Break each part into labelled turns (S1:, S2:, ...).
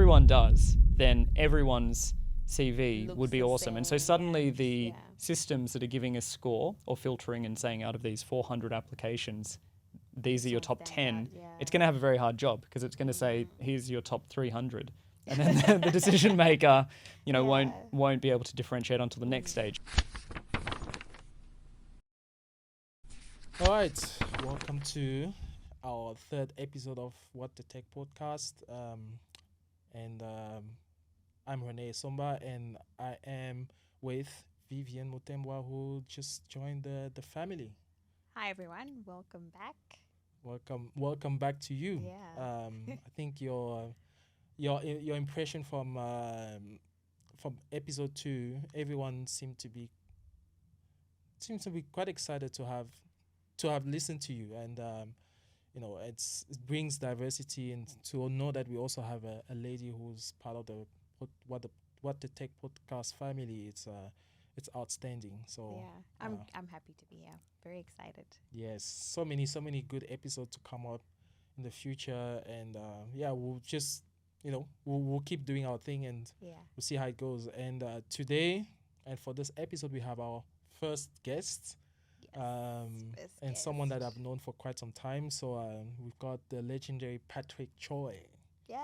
S1: everyone does, then everyone's CV
S2: Looks
S1: would be
S2: the
S1: awesome. And so
S2: same,
S1: suddenly
S2: yeah.
S1: the
S2: Yeah.
S1: systems that are giving a score or filtering and saying out of these 400 applications, these are your
S2: Some
S1: top
S2: stand
S1: 10,
S2: out, yeah.
S1: it's going to have a very hard job because it's going to say, here's your top 300. And then the decision maker,
S2: Yeah.
S1: won't be able to differentiate until the next stage.
S3: All right, welcome to our third episode of What the Tech podcast. I'm Rene Essomba, and I am with Vivienne Mutembwa, who just joined the family.
S2: Hi everyone, welcome back.
S3: Welcome back to you.
S2: Yeah.
S3: I think your impression from episode 2, everyone seemed to be quite excited to have listened to you, and it brings diversity, and to know that we also have a lady who's part of the what the Tech podcast family. It's outstanding. So
S2: Yeah, I'm happy to be here. Very excited.
S3: yes, so many good episodes to come up in the future, and we'll just we'll keep doing our thing, and
S2: Yeah.
S3: we'll see how it goes. And today, and for this episode, we have our first guest.
S2: Yes,
S3: And someone that I've known for quite some time. So we've got the legendary Patrick Choi.
S2: Yes.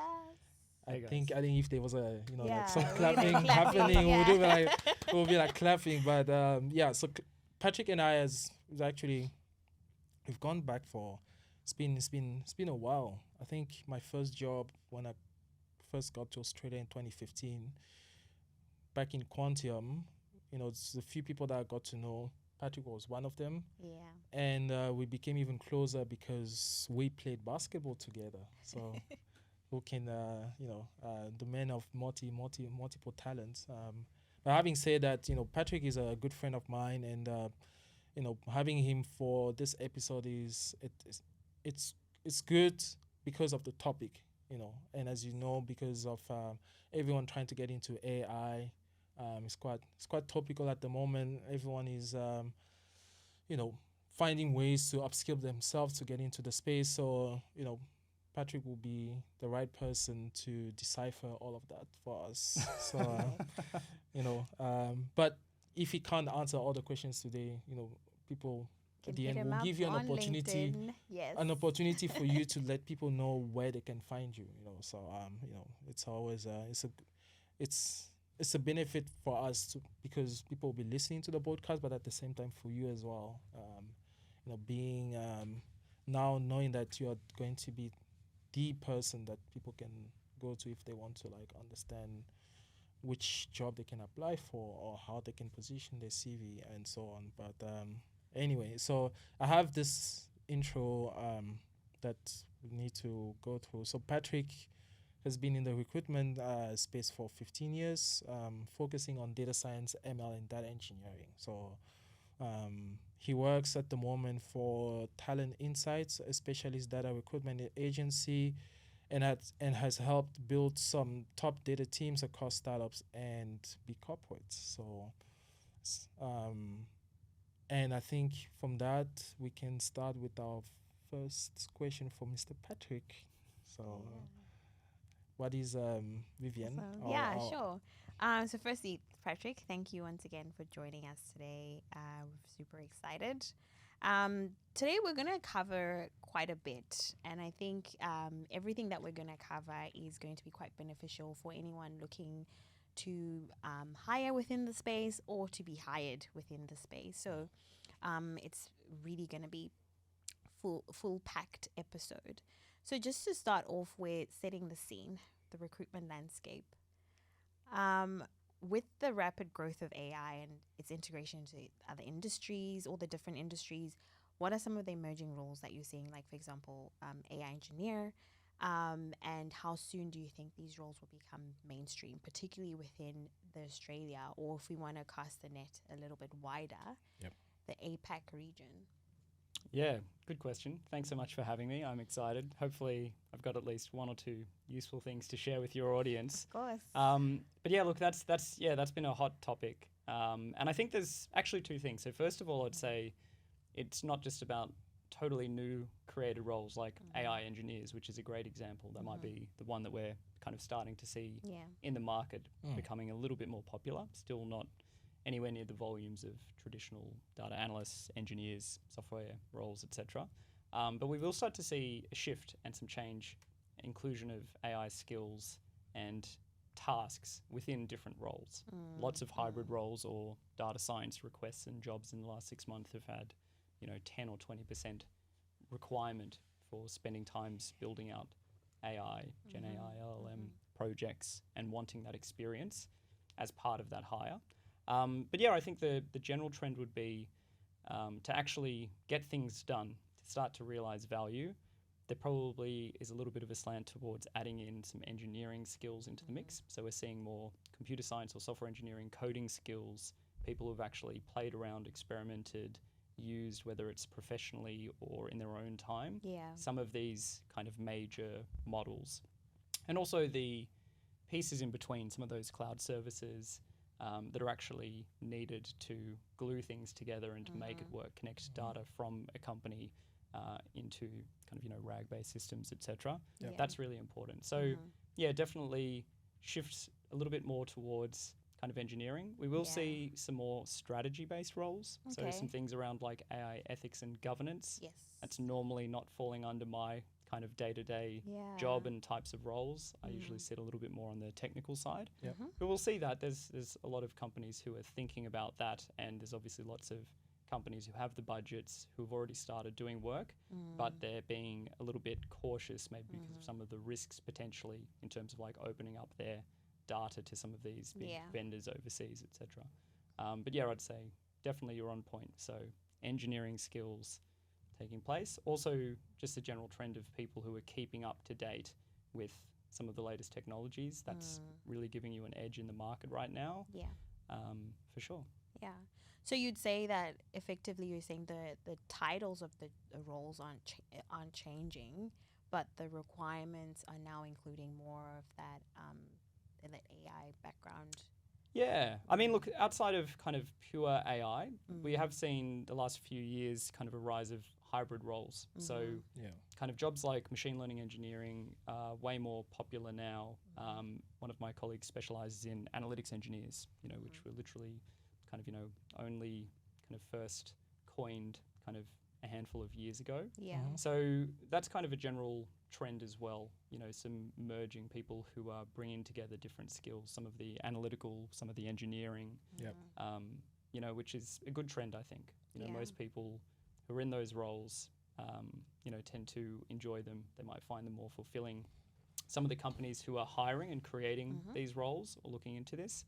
S1: Hey, guys.
S3: I think if there was a
S2: Yeah,
S3: like some
S2: we're
S3: clapping
S2: clapping,
S3: happening,
S2: yeah.
S3: we'll be like clapping. But so Patrick and I we've gone back for it's been a while. I think my first job when I first got to Australia in 2015, back in Quantium, it's a few people that I got to know. Patrick was one of them.
S2: Yeah.
S3: And we became even closer because we played basketball together. So who can, the man of multiple talents. But having said that, Patrick is a good friend of mine, and having him for this episode it's good because of the topic, and as you know, because of everyone trying to get into AI. It's quite topical at the moment. Everyone is, finding ways to upskill themselves to get into the space. So, Patrick will be the right person to decipher all of that for us. So, but if he can't answer all the questions today, people
S2: Can
S3: at the
S2: hit
S3: end
S2: him
S3: will
S2: up
S3: give you
S2: on LinkedIn. Yes.
S3: an opportunity for you to let people know where they can find you. So it's always it's a benefit for us because people will be listening to the podcast, but at the same time for you as well. Being now knowing that you are going to be the person that people can go to if they want to understand which job they can apply for or how they can position their CV and so on. But anyway, so I have this intro that we need to go through. So Patrick has been in the recruitment space for 15 years, focusing on data science, ML, and data engineering. So he works at the moment for Talent Insights, a specialist data recruitment agency, and has helped build some top data teams across startups and big corporates. So, and I think from that we can start with our first question for Mr. Patrick. So. What is Vivienne?
S2: Sure. So firstly, Patrick, thank you once again for joining us today. We're super excited. Today we're going to cover quite a bit, and I think everything that we're going to cover is going to be quite beneficial for anyone looking to hire within the space or to be hired within the space. So it's really going to be full packed episode. So just to start off with setting the scene, the recruitment landscape. With the rapid growth of AI and its integration into other industries, all the different industries, what are some of the emerging roles that you're seeing, like, for example, AI engineer, and how soon do you think these roles will become mainstream, particularly within the Australia, or if we want to cast the net a little bit wider, the APAC region?
S1: Yeah, good question. Thanks so much for having me. I'm excited. Hopefully I've got at least one or two useful things to share with your audience.
S2: Of course.
S1: But yeah, look, that's been a hot topic. And I think there's actually two things. So first of all, I'd say it's not just about totally new created roles like AI engineers, which is a great example. That might be the one that we're kind of starting to see
S2: Yeah.
S1: in the market becoming a little bit more popular. Still not anywhere near the volumes of traditional data analysts, engineers, software roles, etc. But we will start to see a shift and some change, inclusion of AI skills and tasks within different roles. Lots of hybrid roles or data science requests and jobs in the last 6 months have had, 10 or 20% requirement for spending times building out AI, Gen AI, LLM projects and wanting that experience as part of that hire. But yeah, I think the general trend would be to actually get things done, to start to realize value. There probably is a little bit of a slant towards adding in some engineering skills into the mix. So we're seeing more computer science or software engineering coding skills, people who've actually played around, experimented, used, whether it's professionally or in their own time, some of these kind of major models. And also the pieces in between, some of those cloud services that are actually needed to glue things together and to make it work, connect data from a company into kind of, RAG-based systems, etc. That's really important. So yeah, definitely shifts a little bit more towards kind of engineering. We will see some more strategy-based roles. So some things around like AI ethics and governance.
S2: Yes.
S1: That's normally not falling under my kind of day-to-day job and types of roles. I usually sit a little bit more on the technical side. But we'll see that. There's a lot of companies who are thinking about that, and there's obviously lots of companies who have the budgets, who've already started doing work, but they're being a little bit cautious maybe because of some of the risks potentially in terms of like opening up their data to some of these big vendors overseas, etc. But yeah, I'd say definitely you're on point. So engineering skills taking place. Also just a general trend of people who are keeping up to date with some of the latest technologies. That's really giving you an edge in the market right now. For sure.
S2: Yeah. So you'd say that effectively you're saying the titles of the roles aren't changing, but the requirements are now including more of that AI background.
S1: Yeah. I mean, look, outside of kind of pure AI, we have seen the last few years kind of a rise of hybrid roles. So kind of jobs like machine learning engineering are way more popular now. One of my colleagues specializes in analytics engineers, which were literally kind of, only kind of first coined kind of a handful of years ago. So that's kind of a general trend as well, some merging people who are bringing together different skills, some of the analytical, some of the engineering, which is a good trend, I think. Most people who are in those roles, tend to enjoy them. They might find them more fulfilling. Some of the companies who are hiring and creating these roles or looking into this,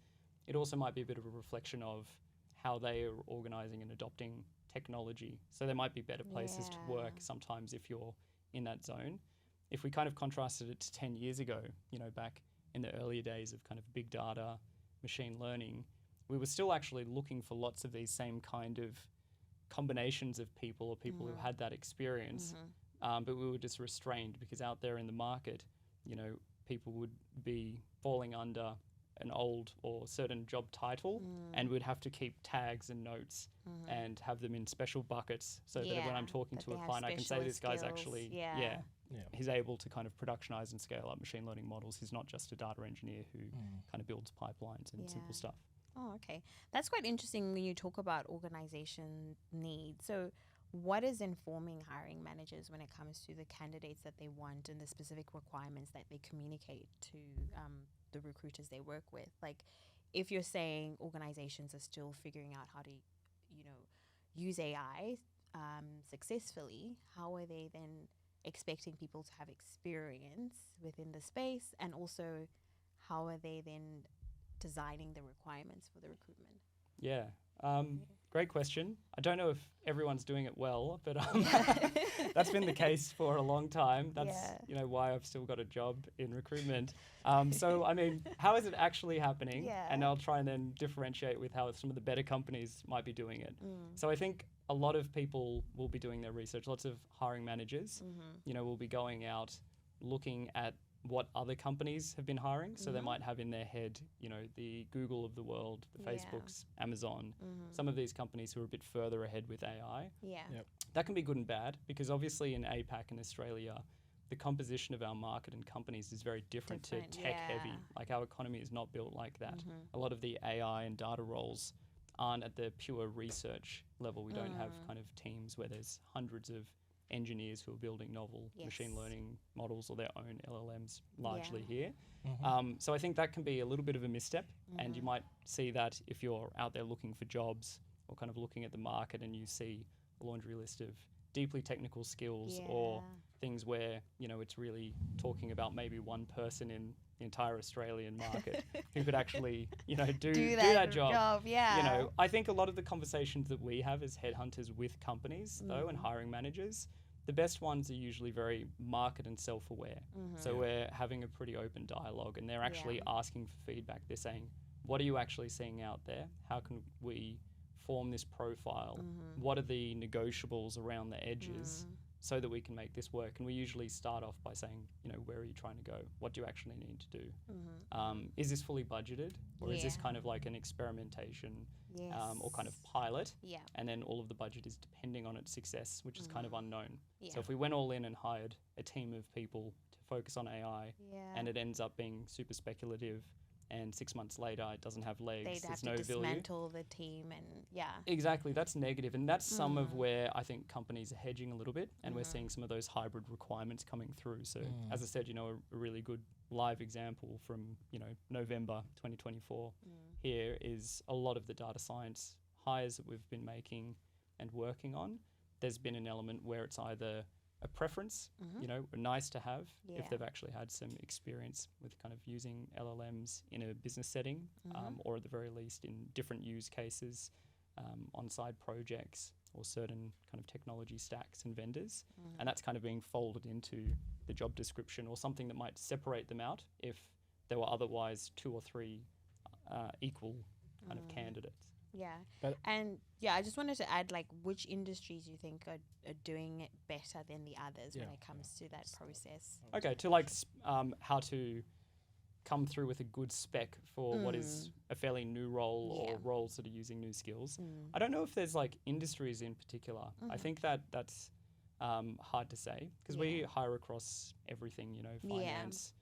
S1: it also might be a bit of a reflection of how they are organizing and adopting technology. So there might be better places to work sometimes if you're in that zone. If we kind of contrasted it to 10 years ago, back in the earlier days of kind of big data, machine learning, we were still actually looking for lots of these same kind of combinations of people or people who had that experience, but we were just restrained because out there in the market, people would be falling under an old or certain job title and would have to keep tags and notes and have them in special buckets so that when I'm talking to a client, I can say this guy's actually, he's able to kind of productionize and scale up machine learning models. He's not just a data engineer who kind of builds pipelines and simple stuff.
S2: Oh, okay. That's quite interesting when you talk about organization needs. So what is informing hiring managers when it comes to the candidates that they want and the specific requirements that they communicate to the recruiters they work with? Like, if you're saying organizations are still figuring out how to, use AI successfully, how are they then expecting people to have experience within the space? And also, how are they then designing the requirements for the recruitment?
S1: Yeah. Great question. I don't know if everyone's doing it well, but that's been the case for a long time. That's why I've still got a job in recruitment. So, I mean, how is it actually happening? And I'll try and then differentiate with how some of the better companies might be doing it. So I think a lot of people will be doing their research. Lots of hiring managers, will be going out looking at what other companies have been hiring. So they might have in their head, the Google of the world, the Facebooks, Amazon, some of these companies who are a bit further ahead with AI. That can be good and bad because obviously in APAC and Australia, the composition of our market and companies is very different to tech heavy. Like our economy is not built like that. A lot of the AI and data roles aren't at the pure research level. We don't have kind of teams where there's hundreds of engineers who are building novel machine learning models or their own LLMs largely here. So I think that can be a little bit of a misstep, and you might see that if you're out there looking for jobs or kind of looking at the market and you see a laundry list of deeply technical skills or things where, you know, it's really talking about maybe one person in the entire Australian market who could actually, you know, do that job. You know, I think a lot of the conversations that we have as headhunters with companies though and hiring managers, the best ones are usually very market and self-aware. So we're having a pretty open dialogue, and they're actually asking for feedback. They're saying, what are you actually seeing out there? How can we form this profile? What are the negotiables around the edges so that we can make this work? And we usually start off by saying, you know, where are you trying to go? What do you actually need to do? Is this fully budgeted, or is this kind of like an experimentation or kind of pilot? And then all of the budget is depending on its success, which is kind of unknown. So if we went all in and hired a team of people to focus on AI and it ends up being super speculative, and 6 months later it doesn't have legs, there's no value.
S2: They'd have to dismantle the team and
S1: Exactly, that's negative, and that's some of where I think companies are hedging a little bit, and we're seeing some of those hybrid requirements coming through. So as I said, you know, a really good live example from, you know, November 2024 here is a lot of the data science hires that we've been making and working on. There's been an element where it's either a preference, you know, nice to have if they've actually had some experience with kind of using LLMs in a business setting, or at the very least in different use cases, on side projects or certain kind of technology stacks and vendors. And that's kind of being folded into the job description or something that might separate them out if there were otherwise 2 or 3 equal kind of candidates.
S2: I just wanted to add, like, which industries you think are doing it better than the others when it comes to that process.
S1: Okay, to like how to come through with a good spec for what is a fairly new role or roles that are using new skills. I don't know if there's like industries in particular. I think that's hard to say because we hire across everything, you know, finance,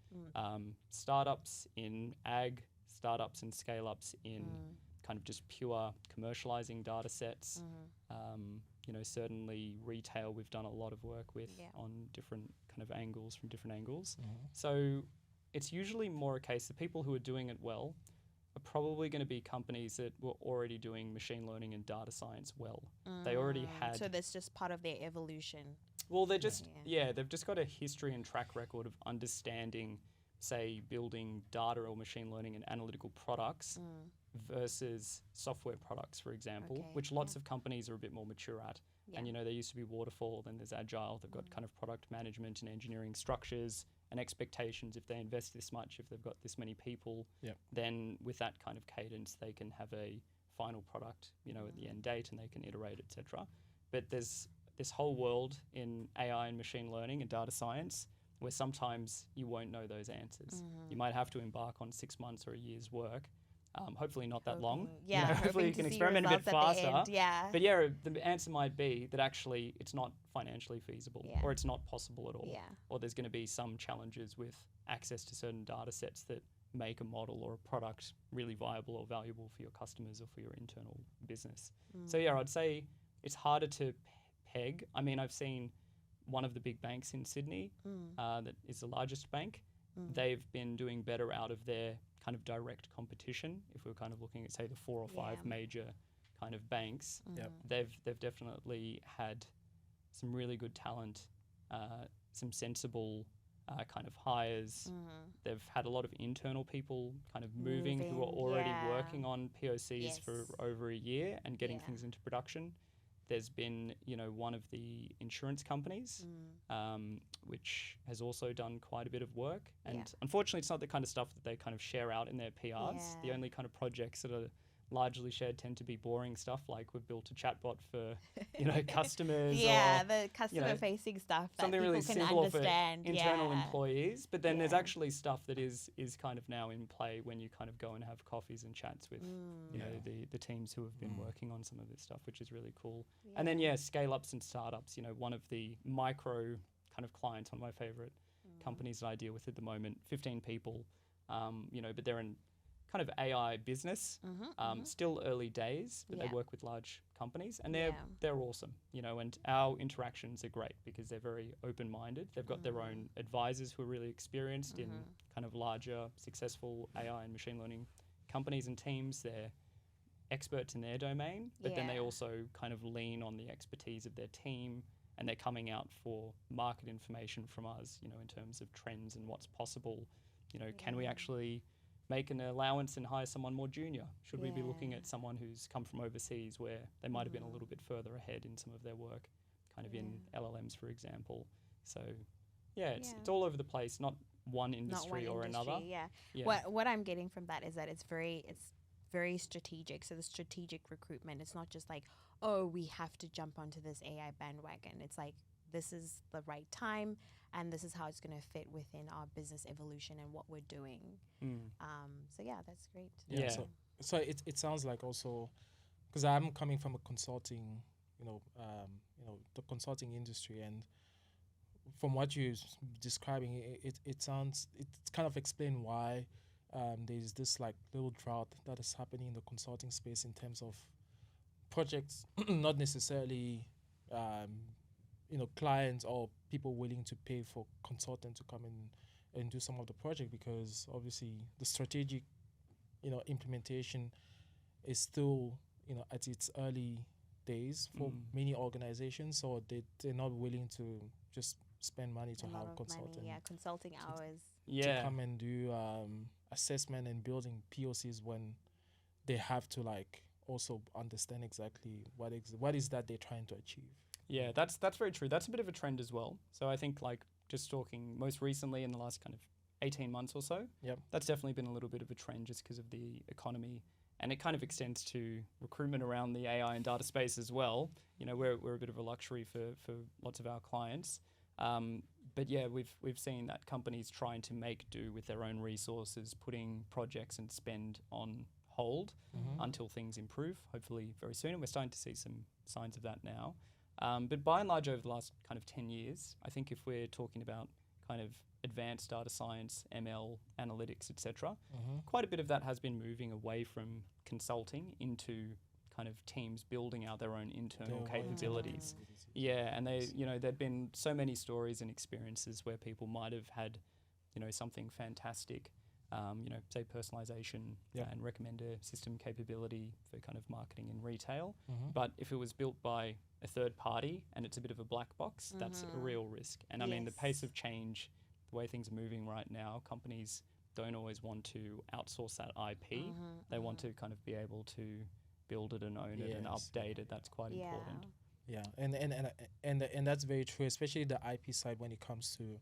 S1: startups in ag, startups and scale-ups in kind of just pure commercializing data sets. You know, certainly retail we've done a lot of work with on different kind of angles, from different angles. So it's usually more a case that people who are doing it well are probably going to be companies that were already doing machine learning and data science well. They already had...
S2: So that's just part of their evolution.
S1: Well, they're just, they've just got a history and track record of understanding, say, building data or machine learning and analytical products versus software products, for example, which lots of companies are a bit more mature at. And, you know, there used to be waterfall, then there's agile. They've got kind of product management and engineering structures and expectations. If they invest this much, if they've got this many people, then with that kind of cadence, they can have a final product, you know, at the end date, and they can iterate, etc. But there's this whole world in AI and machine learning and data science where sometimes you won't know those answers. You might have to embark on 6 months or a year's work. Hopefully not that long.
S2: Yeah,
S1: you know, hopefully you can experiment a bit faster.
S2: But
S1: the answer might be that actually it's not financially feasible or it's not possible at all. Or there's going to be some challenges with access to certain data sets that make a model or a product really viable or valuable for your customers or for your internal business. So I'd say it's harder to peg. I mean, I've seen one of the big banks in Sydney that is the largest bank. They've been doing better out of their kind of direct competition. If we're kind of looking at, say, the 4 or 5 major kind of banks, they've definitely had some really good talent, some sensible kind of hires. They've had a lot of internal people kind of moving who are already working on POCs for over a year and getting things into production. There's been, you know, one of the insurance companies, which has also done quite a bit of work. And unfortunately, it's not the kind of stuff that they kind of share out in their PRs. The only kind of projects that are largely shared tend to be boring stuff, like we've built a chatbot for, you know, customers.
S2: Or, the customer-facing stuff that
S1: something
S2: people
S1: really
S2: can
S1: simple
S2: understand.
S1: For internal employees. But then there's actually stuff that is kind of now in play when you kind of go and have coffees and chats with, you know, the teams who have been working on some of this stuff, which is really cool. And then, scale-ups and startups, you know, one of the micro kind of clients, one of my favorite companies that I deal with at the moment, 15 people, but they're in kind of AI business, still early days, but they work with large companies, and they're awesome, and our interactions are great because they're very open-minded. They've got their own advisors who are really experienced in kind of larger, successful AI and machine learning companies and teams. They're experts in their domain, but then they also kind of lean on the expertise of their team, and they're coming out for market information from us, in terms of trends and what's possible. Can we actually make an allowance and hire someone more junior? Should we be looking at someone who's come from overseas where they might have been a little bit further ahead in some of their work, kind of in LLMs, for example? So, it's all over the place, not one industry or another.
S2: What I'm getting from that is that it's very strategic. So the strategic recruitment, it's not just like, oh, we have to jump onto this AI bandwagon. It's like, this is the right time, and this is how it's going to fit within our business evolution and what we're doing. So that's great.
S3: So it sounds like also, because I'm coming from a consulting, the consulting industry, and from what you're describing, it sounds, it's kind of explain why there's this like little drought that is happening in the consulting space in terms of projects, not necessarily clients or people willing to pay for consultant to come in and do some of the project, because obviously the strategic implementation is still at its early days for many organizations, so they're not willing to just spend money to have consultant
S2: consulting hours
S3: to come and do assessment and building POCs, when they have to like also understand exactly what is that they're trying to achieve.
S1: Yeah, that's very true. That's a bit of a trend as well. So I think like just talking most recently in the last kind of 18 months or so, that's definitely been a little bit of a trend just because of the economy, and it kind of extends to recruitment around the AI and data space as well. We're a bit of a luxury for lots of our clients. But we've seen that companies trying to make do with their own resources, putting projects and spend on hold until things improve, hopefully very soon. And we're starting to see some signs of that now. But by and large, over the last kind of 10 years, I think if we're talking about kind of advanced data science, ML, analytics, etc., quite a bit of that has been moving away from consulting into kind of teams building out their own internal capabilities. And there'd been so many stories and experiences where people might have had, something fantastic, say personalization and recommender system capability for kind of marketing and retail. But if it was built by a third party and it's a bit of a black box, that's a real risk. And I mean, the pace of change, the way things are moving right now, companies don't always want to outsource that IP. They want to kind of be able to build it and own it and update it. That's quite important.
S3: Yeah, and that's very true, especially the IP side when it comes to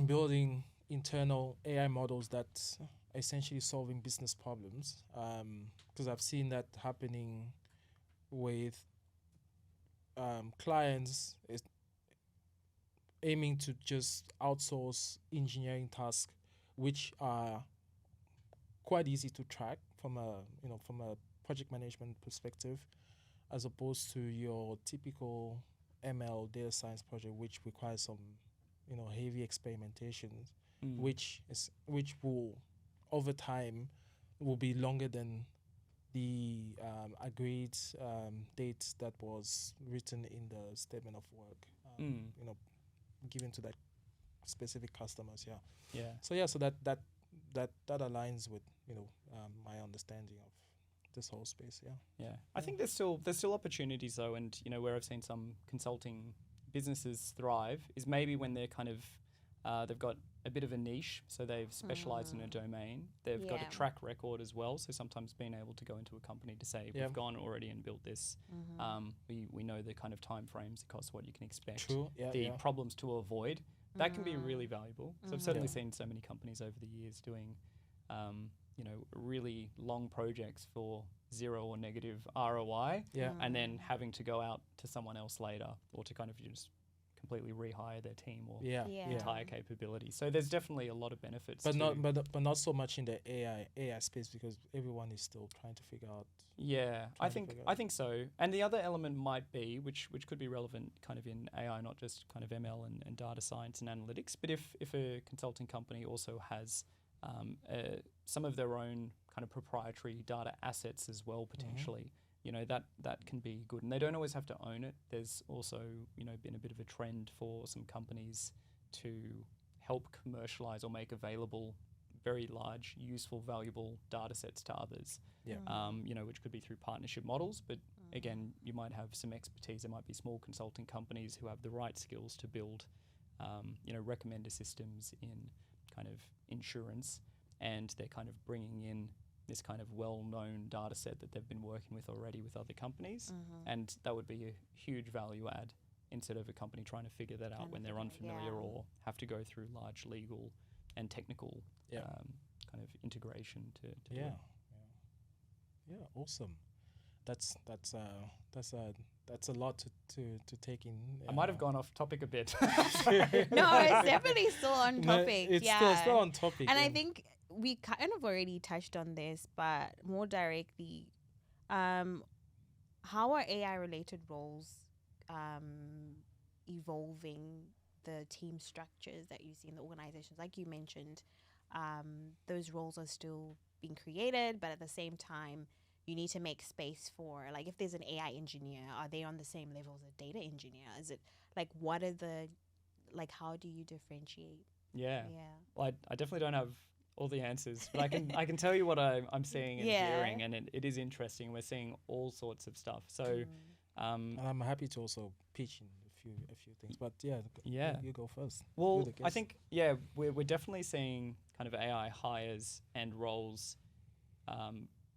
S3: building internal AI models that are essentially solving business problems. Because I've seen that happening with clients aiming to just outsource engineering tasks, which are quite easy to track from a project management perspective, as opposed to your typical ML data science project, which requires some heavy experimentation, which will over time will be longer than the agreed date that was written in the statement of work, given to that specific customers. So that aligns with my understanding of this whole space.
S1: I think there's still opportunities though, and where I've seen some consulting businesses thrive is maybe when they're kind of they've got a bit of a niche, so they've specialized in a domain. They've got a track record as well, so sometimes being able to go into a company to say, we've gone already and built this. We know the kind of time frames, the cost, what you can expect, the problems to avoid. That can be really valuable. So I've certainly seen so many companies over the years doing really long projects for zero or negative ROI, and then having to go out to someone else later, or to kind of just completely rehire their team or
S3: Yeah.
S2: Yeah.
S1: entire capability. So there's definitely a lot of benefits.
S3: But
S1: to
S3: not so much in the AI space, because everyone is still trying to figure out.
S1: Yeah, I
S3: trying to
S1: think
S3: figure
S1: I
S3: out.
S1: think so. And the other element might be, which could be relevant kind of in AI, not just kind of ML and data science and analytics, but if a consulting company also has some of their own kind of proprietary data assets as well, potentially, that can be good. And they don't always have to own it. There's also, been a bit of a trend for some companies to help commercialize or make available very large, useful, valuable data sets to others.
S3: Yeah.
S1: Which could be through partnership models, but again, you might have some expertise. There might be small consulting companies who have the right skills to build, recommender systems in kind of insurance, and they're kind of bringing in this kind of well-known data set that they've been working with already with other companies, and that would be a huge value add instead of a company trying to figure that out when they're unfamiliar or have to go through large legal and technical kind of integration to do it.
S3: Yeah, awesome. That's a lot to take in.
S1: I might have gone off topic a bit.
S2: No, it's definitely still on topic.
S3: It's
S2: yeah.
S3: still on topic.
S2: And I think we kind of already touched on this, but more directly, how are AI-related roles evolving the team structures that you see in the organizations? Like you mentioned, those roles are still being created, but at the same time, you need to make space for, like, if there's an AI engineer, are they on the same level as a data engineer? Is it, like, what are the, like, how do you differentiate?
S1: Yeah. Well, I definitely don't have all the answers, but I can tell you what I'm seeing and hearing, and it is interesting. We're seeing all sorts of stuff. So,
S3: and I'm happy to also pitch in a few things, but you go first.
S1: Well, I think we're definitely seeing kind of AI hires and roles,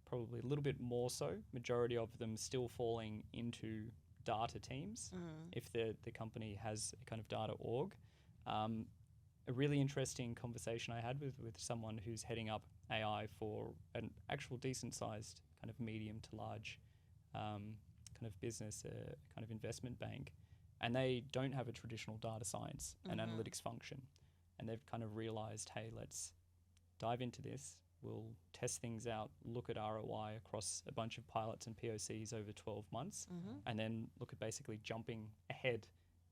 S1: probably a little bit more so. Majority of them still falling into data teams if the company has a kind of data org. A really interesting conversation I had with someone who's heading up AI for an actual decent sized kind of medium to large kind of business, kind of investment bank, and they don't have a traditional data science and analytics function, and they've kind of realized, hey, let's dive into this. We'll test things out, look at ROI across a bunch of pilots and POCs over 12 months, and then look at basically jumping ahead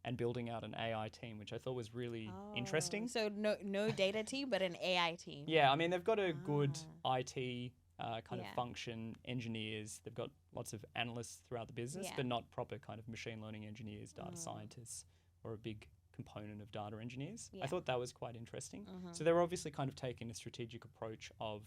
S1: and building out an AI team, which I thought was really interesting.
S2: So no data team, but an AI team.
S1: Yeah, I mean, they've got a good IT kind of function, engineers. They've got lots of analysts throughout the business, but not proper kind of machine learning engineers, data scientists, or a big component of data engineers. I thought that was quite interesting. So they're obviously kind of taking a strategic approach of,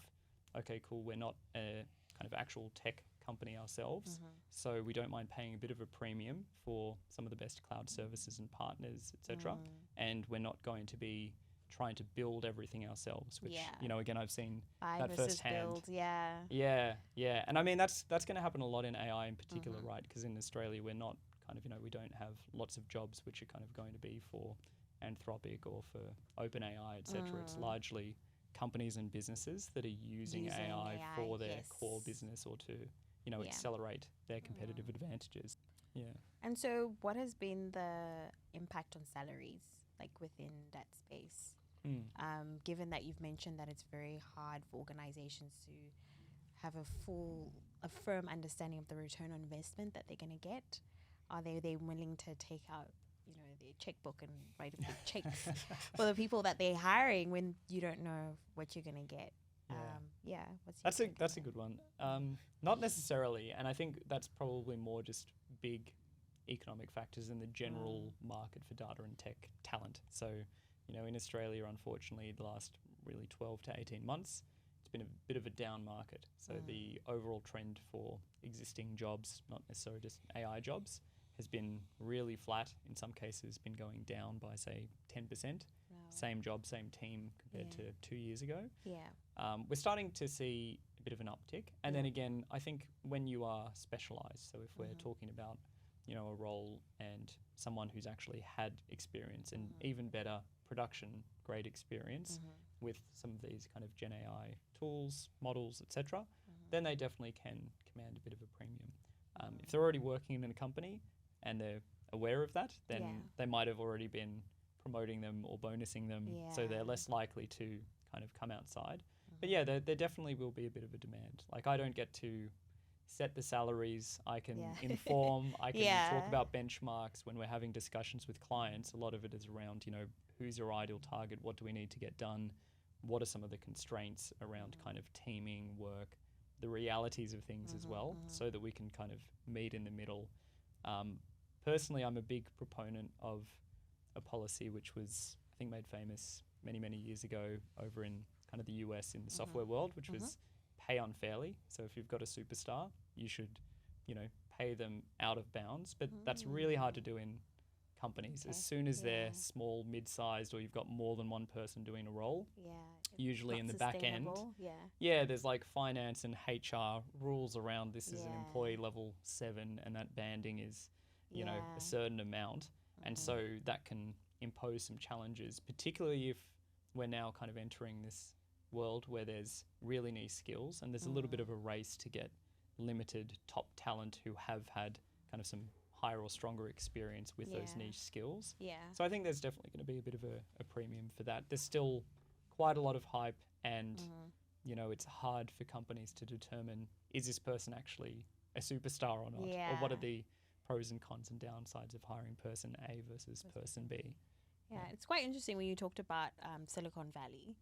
S1: okay, cool, we're not a kind of actual tech company ourselves, so we don't mind paying a bit of a premium for some of the best cloud services and partners, etc. And we're not going to be trying to build everything ourselves, which again, I've seen that firsthand. Yeah. And I mean that's going to happen a lot in AI in particular, right? Because in Australia we're not kind of we don't have lots of jobs which are kind of going to be for Anthropic or for OpenAI, etc. It's largely companies and businesses that are using AI for their core business or to accelerate their competitive advantages. Yeah.
S2: And so what has been the impact on salaries, like within that space? Given that you've mentioned that it's very hard for organizations to have a firm understanding of the return on investment that they're going to get, are they willing to take out their checkbook and write a big checks for the people that they're hiring when you don't know what you're going to get? That's
S1: a good one. Not necessarily, and I think that's probably more just big economic factors in the general market for data and tech talent. So, in Australia, unfortunately, the last really 12 to 18 months, it's been a bit of a down market. So the overall trend for existing jobs, not necessarily just AI jobs, has been really flat. In some cases, been going down by, say, 10%. Same job, same team compared to 2 years ago. We're starting to see a bit of an uptick. And then again, I think when you are specialized, so if we're talking about, a role and someone who's actually had experience and even better production grade experience with some of these kind of Gen AI tools, models, etc., then they definitely can command a bit of a premium. If they're already working in a company and they're aware of that, then
S2: Yeah.
S1: they might have already been promoting them or bonusing them, so they're
S2: Yeah.
S1: less likely to kind of come outside. But yeah, there definitely will be a bit of a demand. Like, I don't get to set the salaries. I can
S2: Yeah.
S1: inform. I can
S2: Yeah.
S1: talk about benchmarks when we're having discussions with clients. A lot of it is around, who's your ideal target? What do we need to get done? What are some of the constraints around kind of teaming, work, the realities of things as well, so that we can kind of meet in the middle. Personally, I'm a big proponent of a policy which was, I think, made famous many, many years ago over in kind of the US in the software world, which was pay unfairly. So if you've got a superstar, you should, pay them out of bounds. But that's really hard to do in companies.
S2: Okay.
S1: As soon as
S2: Yeah.
S1: they're small, mid-sized, or you've got more than one person doing a role,
S2: Yeah.
S1: usually
S2: Not
S1: in the back end,
S2: sustainable.
S1: there's like finance and HR rules around this is an employee level 7, and that banding is, a certain amount. And so that can impose some challenges, particularly if we're now kind of entering this world where there's really niche skills and there's a little bit of a race to get limited top talent who have had kind of some higher or stronger experience with those
S2: Yeah.
S1: niche skills.
S2: Yeah.
S1: So I think there's definitely going to be a bit of a premium for that. There's still quite a lot of hype, and it's hard for companies to determine, is this person actually a superstar or not, or what are the pros and cons and downsides of hiring person A versus person B.
S2: Yeah, it's quite interesting when you talked about Silicon Valley,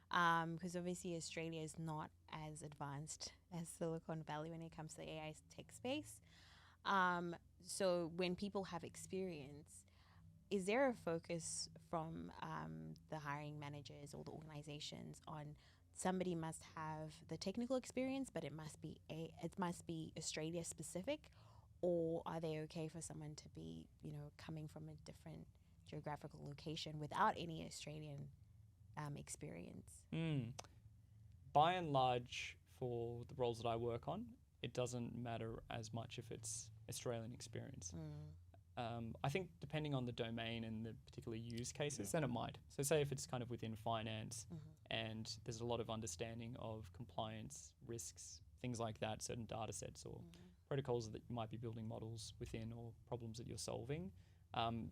S2: because obviously Australia is not as advanced as Silicon Valley when it comes to AI tech space. So when people have experience, is there a focus from the hiring managers or the organizations on somebody must have the technical experience, but it must be Australia specific, or are they okay for someone to be, coming from a different geographical location without any Australian experience?
S1: By and large, for the roles that I work on, it doesn't matter as much if it's Australian experience. I think depending on the domain and the particular use cases, then it might. So say if it's kind of within finance and there's a lot of understanding of compliance, risks, things like that, certain data sets or protocols that you might be building models within or problems that you're solving,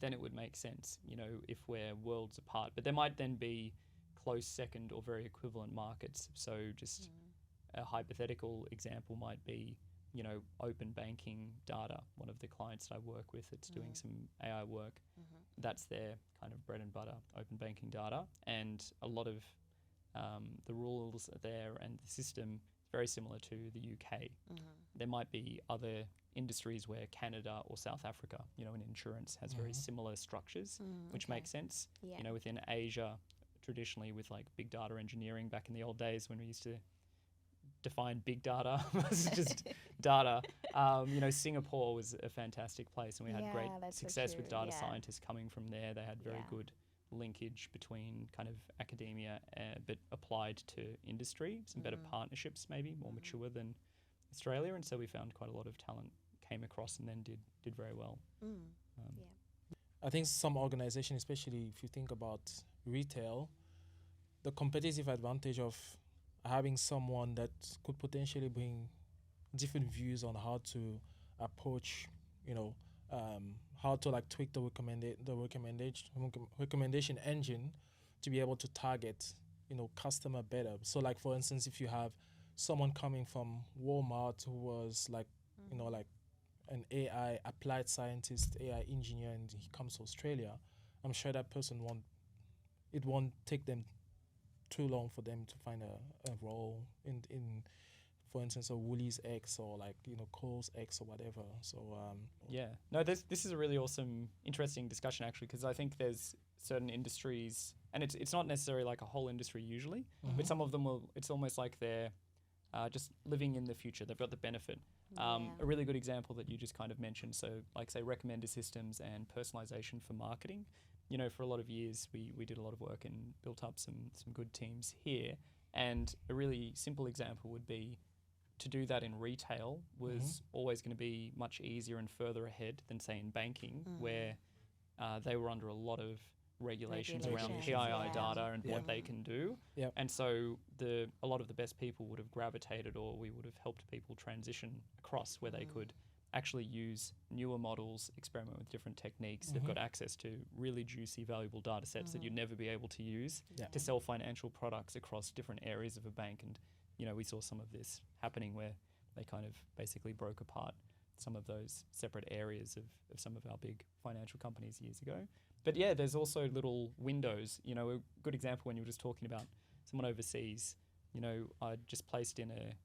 S1: then it would make sense, if we're worlds apart. But there might then be close second or very equivalent markets. So just a hypothetical example might be, open banking data. One of the clients that I work with that's doing some AI work, that's their kind of bread and butter, open banking data. And a lot of the rules are there and the system is very similar to the UK. There might be other industries where Canada or South Africa, in insurance has very similar structures, which makes sense.
S2: Yeah.
S1: Within Asia, traditionally with like big data engineering back in the old days when we used to define big data as just data. Singapore was a fantastic place, and we had great success with data scientists coming from there. They had very good linkage between kind of academia, but applied to industry, some better partnerships, maybe more mature than Australia. And so we found quite a lot of talent came across and then did very well.
S3: I think some organizations, especially if you think about retail, the competitive advantage of having someone that could potentially bring different views on how to approach, how to like tweak the recommendation engine to be able to target, customer better. So like, for instance, if you have someone coming from Walmart who was like, like an AI applied scientist, AI engineer, and he comes to Australia, I'm sure that person won't take them too long for them to find a role in for instance, a Woolies X or like, Coles X or whatever. So
S1: this is a really awesome, interesting discussion actually, because I think there's certain industries, and it's not necessarily like a whole industry usually, but some of them it's almost like they're just living in the future. They've got the benefit. A really good example that you just kind of mentioned, so like say recommender systems and personalization for marketing. For a lot of years we did a lot of work and built up some good teams here, and a really simple example would be to do that in retail was always going to be much easier and further ahead than say in banking, where they were under a lot of regulations around PII data and what they can do. And so a lot of the best people would have gravitated, or we would have helped people transition across where they could actually use newer models, experiment with different techniques. They've got access to really juicy, valuable data sets that you'd never be able to use to sell financial products across different areas of a bank. And, we saw some of this happening where they kind of basically broke apart some of those separate areas of some of our big financial companies years ago. But yeah, there's also little windows. A good example when you were just talking about someone overseas, I just placed in a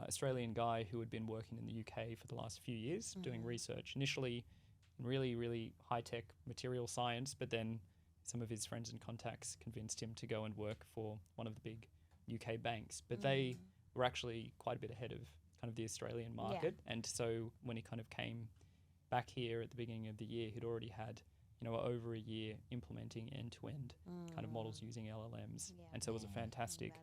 S1: Australian guy who had been working in the UK for the last few years doing research, initially in really, really high-tech material science, but then some of his friends and contacts convinced him to go and work for one of the big UK banks. But they were actually quite a bit ahead of kind of the Australian market. And so when he kind of came back here at the beginning of the year, he'd already had over a year implementing end-to-end kind of models using LLMs. And so it was a fantastic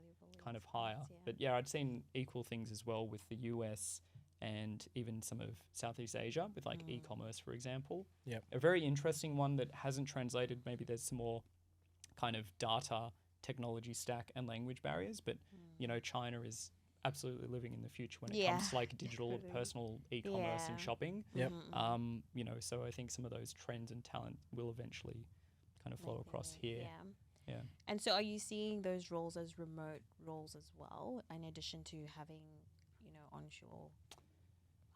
S1: kind of hire. But yeah, I'd seen equal things as well with the US and even some of Southeast Asia with like e-commerce, for example. A very interesting one that hasn't translated. Maybe there's some more kind of data, technology stack and language barriers, but China is absolutely living in the future when it comes to like digital personal e-commerce and shopping. So I think some of those trends and talent will eventually kind of flow across here. Yeah.
S2: And so are you seeing those roles as remote roles as well, in addition to having, onshore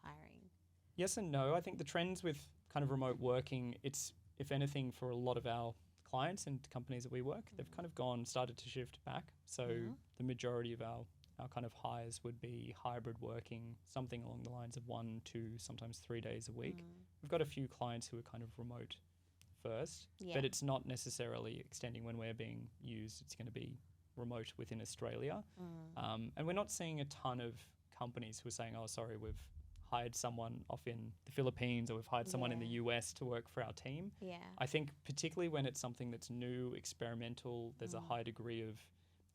S2: hiring?
S1: Yes and no. I think the trends with kind of remote working, it's, if anything, for a lot of our clients and companies that we work, they've kind of started to shift back. So the majority of our kind of hires would be hybrid working, something along the lines of 1, 2, sometimes 3 days a week. We've got a few clients who are kind of remote first, but it's not necessarily extending when we're being used. It's going to be remote within Australia. And we're not seeing a ton of companies who are saying, oh, sorry, we've hired someone off in the Philippines or we've hired someone in the US to work for our team. I think particularly when it's something that's new, experimental, there's a high degree of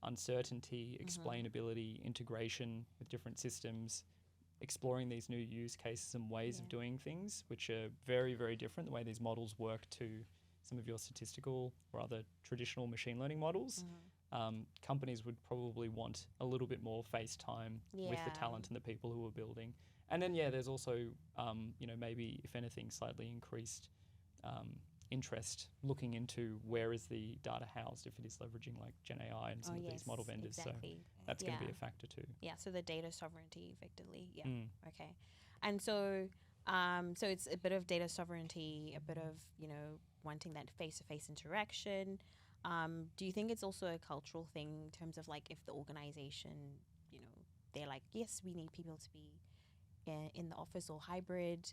S1: uncertainty, explainability, integration with different systems, exploring these new use cases and ways of doing things, which are very, very different, the way these models work to some of your statistical or other traditional machine learning models. Companies would probably want a little bit more face time with the talent and the people who are building. And then, there's also, maybe, if anything, slightly increased interest looking into where is the data housed if it is leveraging like Gen AI and some of these model vendors.
S2: Exactly.
S1: So that's going to be a factor too.
S2: Yeah, so the data sovereignty effectively. Okay. And so so it's a bit of data sovereignty, a bit of, wanting that face-to-face interaction. Do you think it's also a cultural thing in terms of like if the organization, they're like, yes, we need people to be in the office or hybrid.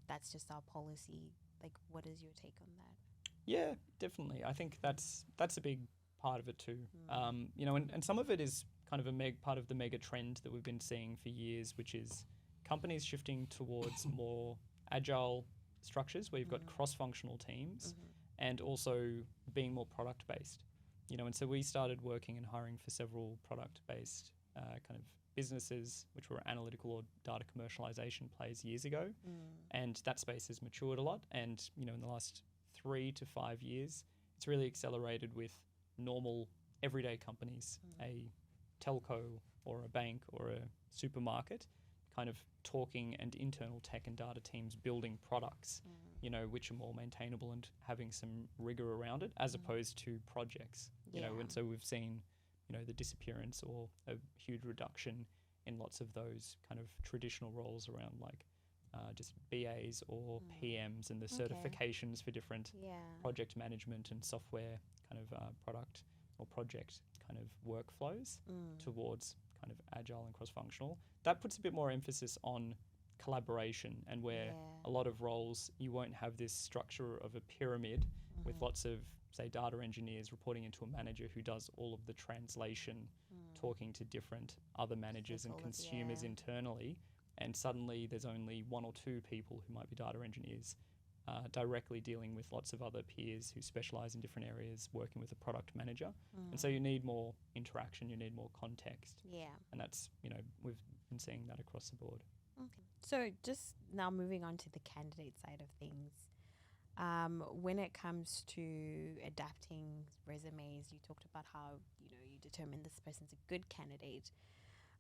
S2: That's just our policy. Like, what is your take on that?
S1: Yeah, definitely. I think that's a big part of it too. And some of it is kind of a part of the mega trend that we've been seeing for years, which is companies shifting towards more agile structures where you've got cross-functional teams and also being more product-based. And so we started working and hiring for several product-based kind of businesses, which were analytical or data commercialization plays years ago. And that space has matured a lot. And, in the last 3 to 5 years, it's really accelerated with normal everyday companies, a telco or a bank or a supermarket, kind of talking and internal tech and data teams building products, which are more maintainable and having some rigor around it, as opposed to projects, and so we've seen, the disappearance or a huge reduction in lots of those kind of traditional roles around like just BAs or PMs and the certifications for different project management and software kind of product or project kind of workflows towards kind of agile and cross-functional. That puts a bit more emphasis on collaboration, and where a lot of roles you won't have this structure of a pyramid with lots of, say, data engineers reporting into a manager who does all of the translation, talking to different other managers and consumers internally, and suddenly there's only 1 or 2 people who might be data engineers directly dealing with lots of other peers who specialize in different areas, working with a product manager. And so you need more interaction, you need more context. And that's, we've been seeing that across the board.
S2: Okay. So just now moving on to the candidate side of things. When it comes to adapting resumes, you talked about how, you determine this person's a good candidate.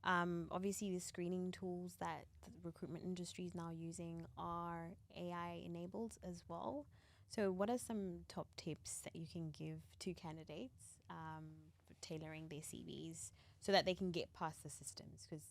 S2: Obviously, the screening tools that the recruitment industry is now using are AI enabled as well. So what are some top tips that you can give to candidates for tailoring their CVs so that they can get past the systems? Because,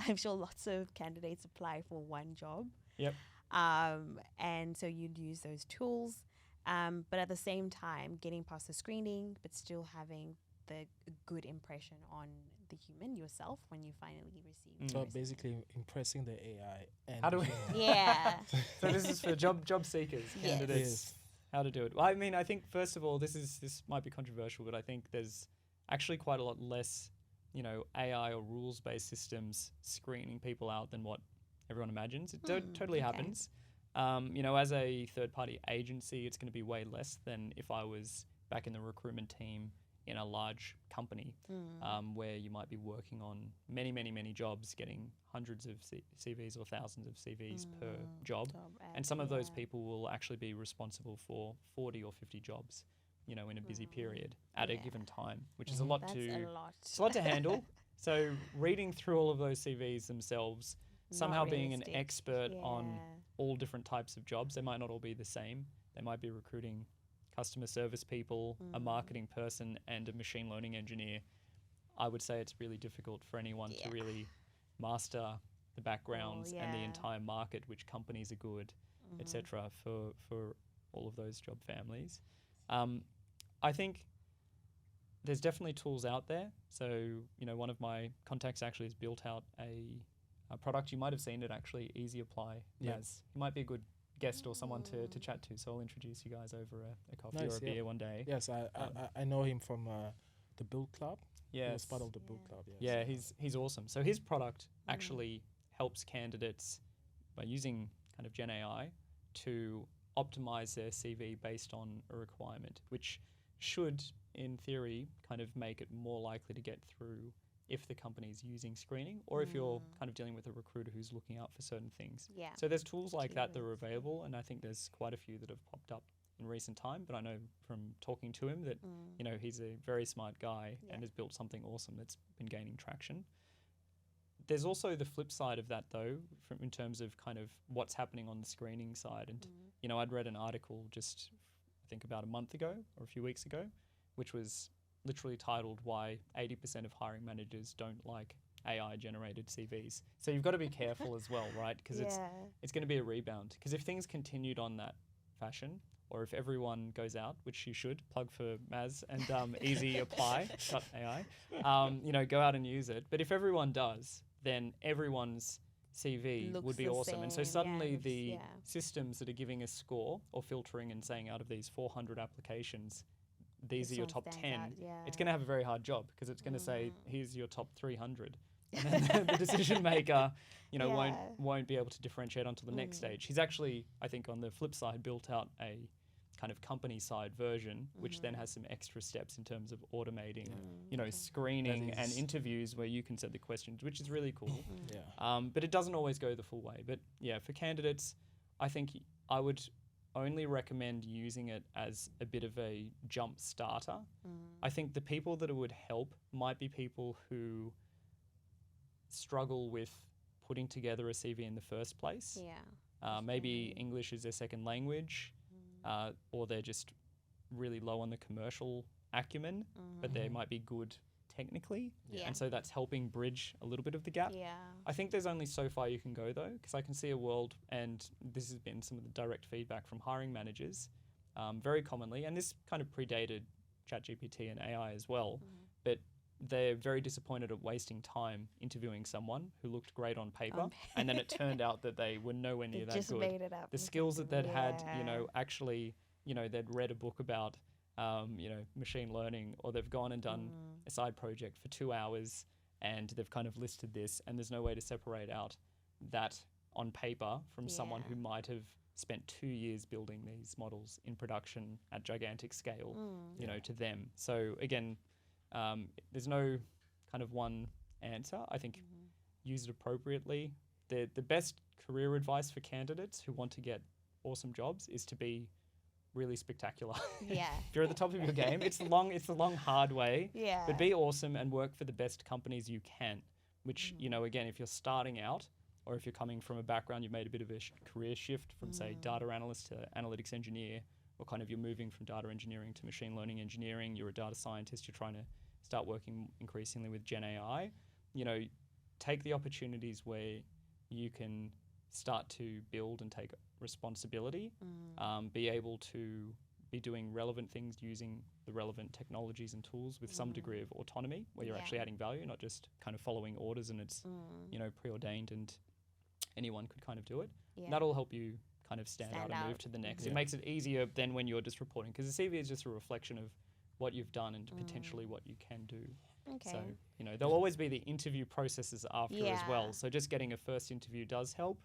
S2: I'm sure lots of candidates apply for one job.
S1: Yep.
S2: And so you'd use those tools, but at the same time, getting past the screening, but still having the good impression on the human yourself when you finally receive.
S3: So basically impressing the AI. And
S1: How do we?
S2: Yeah.
S1: So this is for job seekers,
S2: Yes.
S1: candidates.
S3: Yes.
S1: How to do it? Well, I mean, I think first of all, this might be controversial, but I think there's actually quite a lot less, AI or rules-based systems screening people out than what everyone imagines. It totally happens. As a third-party agency, it's going to be way less than if I was back in the recruitment team in a large company where you might be working on many, many, many jobs, getting hundreds of CVs or thousands of CVs per job. And some of those people will actually be responsible for 40 or 50 jobs, in a busy period at a given time, which is a lot. It's a lot to handle. So reading through all of those CVs themselves, somehow being an expert on all different types of jobs, they might not all be the same. They might be recruiting customer service people, a marketing person, and a machine learning engineer. I would say it's really difficult for anyone to really master the backgrounds and the entire market, which companies are good, etc. for all of those job families. I think there's definitely tools out there. So, one of my contacts actually has built out a product. You might have seen it actually, Easy Apply. Yes. He might be a good guest or someone to chat to. So I'll introduce you guys over a coffee or a beer one day.
S3: Yes, I know him from the Build Club.
S1: Yes.
S3: He was part of the Build Club. Yes.
S1: Yeah, he's awesome. So his product actually helps candidates by using kind of Gen AI to optimize their CV based on a requirement, which should, in theory, kind of make it more likely to get through if the company's using screening or if you're kind of dealing with a recruiter who's looking out for certain things.
S2: Yeah.
S1: So there's tools like that are available, and I think there's quite a few that have popped up in recent time, but I know from talking to him that, he's a very smart guy and has built something awesome that's been gaining traction. There's also the flip side of that, though, in terms of kind of what's happening on the screening side. And, I'd read an article just, I think, about a month ago or a few weeks ago, which was literally titled Why 80% of Hiring Managers Don't Like AI-Generated CVs. So you've got to be careful as well, right? Because it's going to be a rebound. Because if things continued on that fashion, or if everyone goes out, which you should, plug for Maz and Easy Apply, AI, go out and use it. But if everyone does, then everyone's CV would be awesome. And so suddenly the systems that are giving a score or filtering and saying out of these 400 applications, these are your top 10, it's going to have a very hard job because it's going to say, here's your top 300. And then the decision maker, won't be able to differentiate until the next stage. He's actually, I think on the flip side, built out a kind of company side version, which then has some extra steps in terms of automating, screening and interviews where you can set the questions, which is really cool. But it doesn't always go the full way. But yeah, for candidates, I think I would only recommend using it as a bit of a jump starter. I think the people that it would help might be people who struggle with putting together a CV in the first place. Maybe English is their second language, or they're just really low on the commercial acumen, but they might be good technically. And so that's helping bridge a little bit of the gap. I think there's only so far you can go though, because I can see a world, and this has been some of the direct feedback from hiring managers very commonly, and this kind of predated ChatGPT and AI as well, but they're very disappointed at wasting time interviewing someone who looked great on paper, and then it turned out that they were nowhere near that good.
S2: Made it up.
S1: The skills that they'd had, actually, they'd read a book about, machine learning, or they've gone and done a side project for 2 hours, and they've kind of listed this, and there's no way to separate out that on paper from someone who might have spent 2 years building these models in production at gigantic scale, to them. So again, there's no kind of one answer. I think use it appropriately. The best career advice for candidates who want to get awesome jobs is to be really spectacular.
S2: Yeah.
S1: If you're at the top of your game, it's the long, hard way.
S2: Yeah.
S1: But be awesome and work for the best companies you can, which, again, if you're starting out or if you're coming from a background, you've made a bit of a career shift from, say, data analyst to analytics engineer, or kind of you're moving from data engineering to machine learning engineering, you're a data scientist, you're trying to start working increasingly with Gen AI, take the opportunities where you can start to build and take responsibility, be able to be doing relevant things using the relevant technologies and tools with some degree of autonomy, where you're actually adding value, not just kind of following orders and it's preordained and anyone could kind of do it.
S2: Yeah.
S1: That'll help you kind of stand out and move to the next. It makes it easier than when you're just reporting, because the CV is just a reflection of what you've done and potentially what you can do.
S2: Okay.
S1: So, there'll always be the interview processes after as well. So just getting a first interview does help,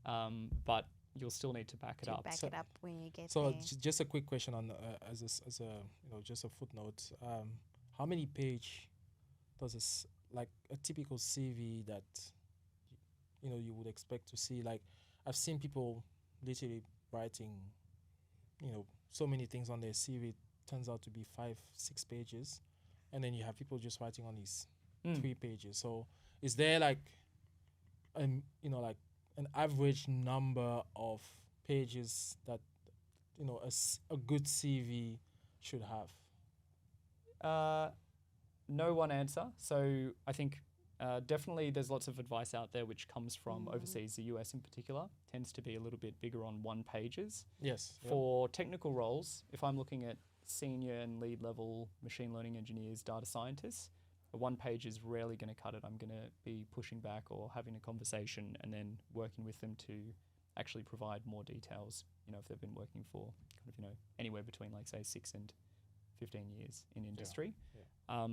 S1: but you'll still need to back it up.
S2: Back it up when you get
S3: So
S2: there.
S3: just a quick question on as a just a footnote. How many page does like a typical CV that you would expect to see? Like, I've seen people literally writing so many things on their CV. It turns out to be 5-6 pages, and then you have people just writing on these 3 pages. So is there like like an average number of pages that a good CV should have?
S1: No one answer. So I think definitely there's lots of advice out there which comes from overseas. The US in particular tends to be a little bit bigger on 1 pages.
S3: Yes.
S1: For technical roles, if I'm looking at senior and lead level machine learning engineers, data scientists, a 1 page is rarely going to cut it. I'm going to be pushing back or having a conversation and then working with them to actually provide more details, if they've been working for kind of, anywhere between like say 6 and 15 years in industry. Yeah.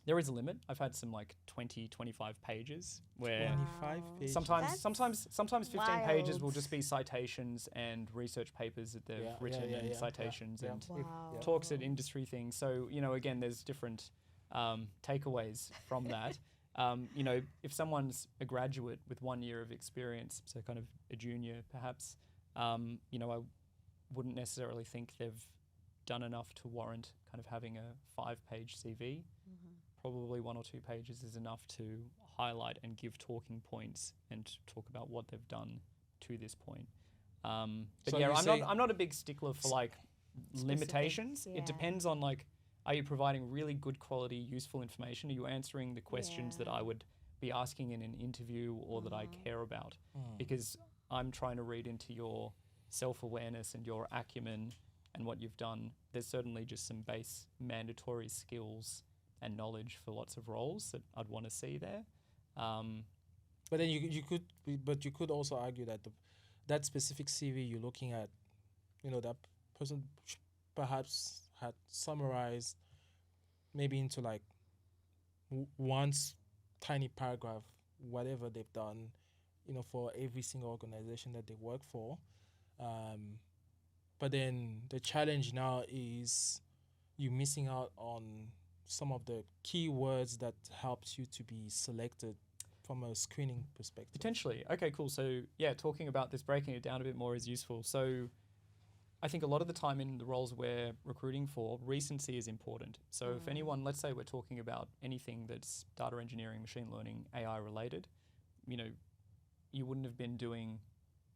S1: There is a limit. I've had some like 20, 25 pages where
S3: 25 pages.
S1: Sometimes 15
S2: wild.
S1: pages will just be citations and research papers that they've written and citations and talks at industry things. So, again, there's different takeaways from that. If someone's a graduate with 1 year of experience, so kind of a junior perhaps, I wouldn't necessarily think they've done enough to warrant kind of having a 5-page CV. Probably 1 or 2 pages is enough to highlight and give talking points and talk about what they've done to this point. But
S3: So
S1: yeah,
S3: you
S1: I'm not a big stickler for like limitations.
S2: Yeah.
S1: It depends on like, are you providing really good quality, useful information? Are you answering the questions that I would be asking in an interview or that I care about? Because I'm trying to read into your self-awareness and your acumen and what you've done. There's certainly just some base mandatory skills and knowledge for lots of roles that I'd want to see there.
S3: But then you could also argue that that specific CV you're looking at, that person perhaps had summarized maybe into like one tiny paragraph whatever they've done, for every single organization that they work for. But then the challenge now is you missing out on some of the keywords that helps you to be selected from a screening perspective.
S1: Potentially. Okay, cool. So yeah, talking about this, breaking it down a bit more is useful. So I think a lot of the time in the roles we're recruiting for, recency is important. So if anyone, let's say we're talking about anything that's data engineering, machine learning, AI related, you wouldn't have been doing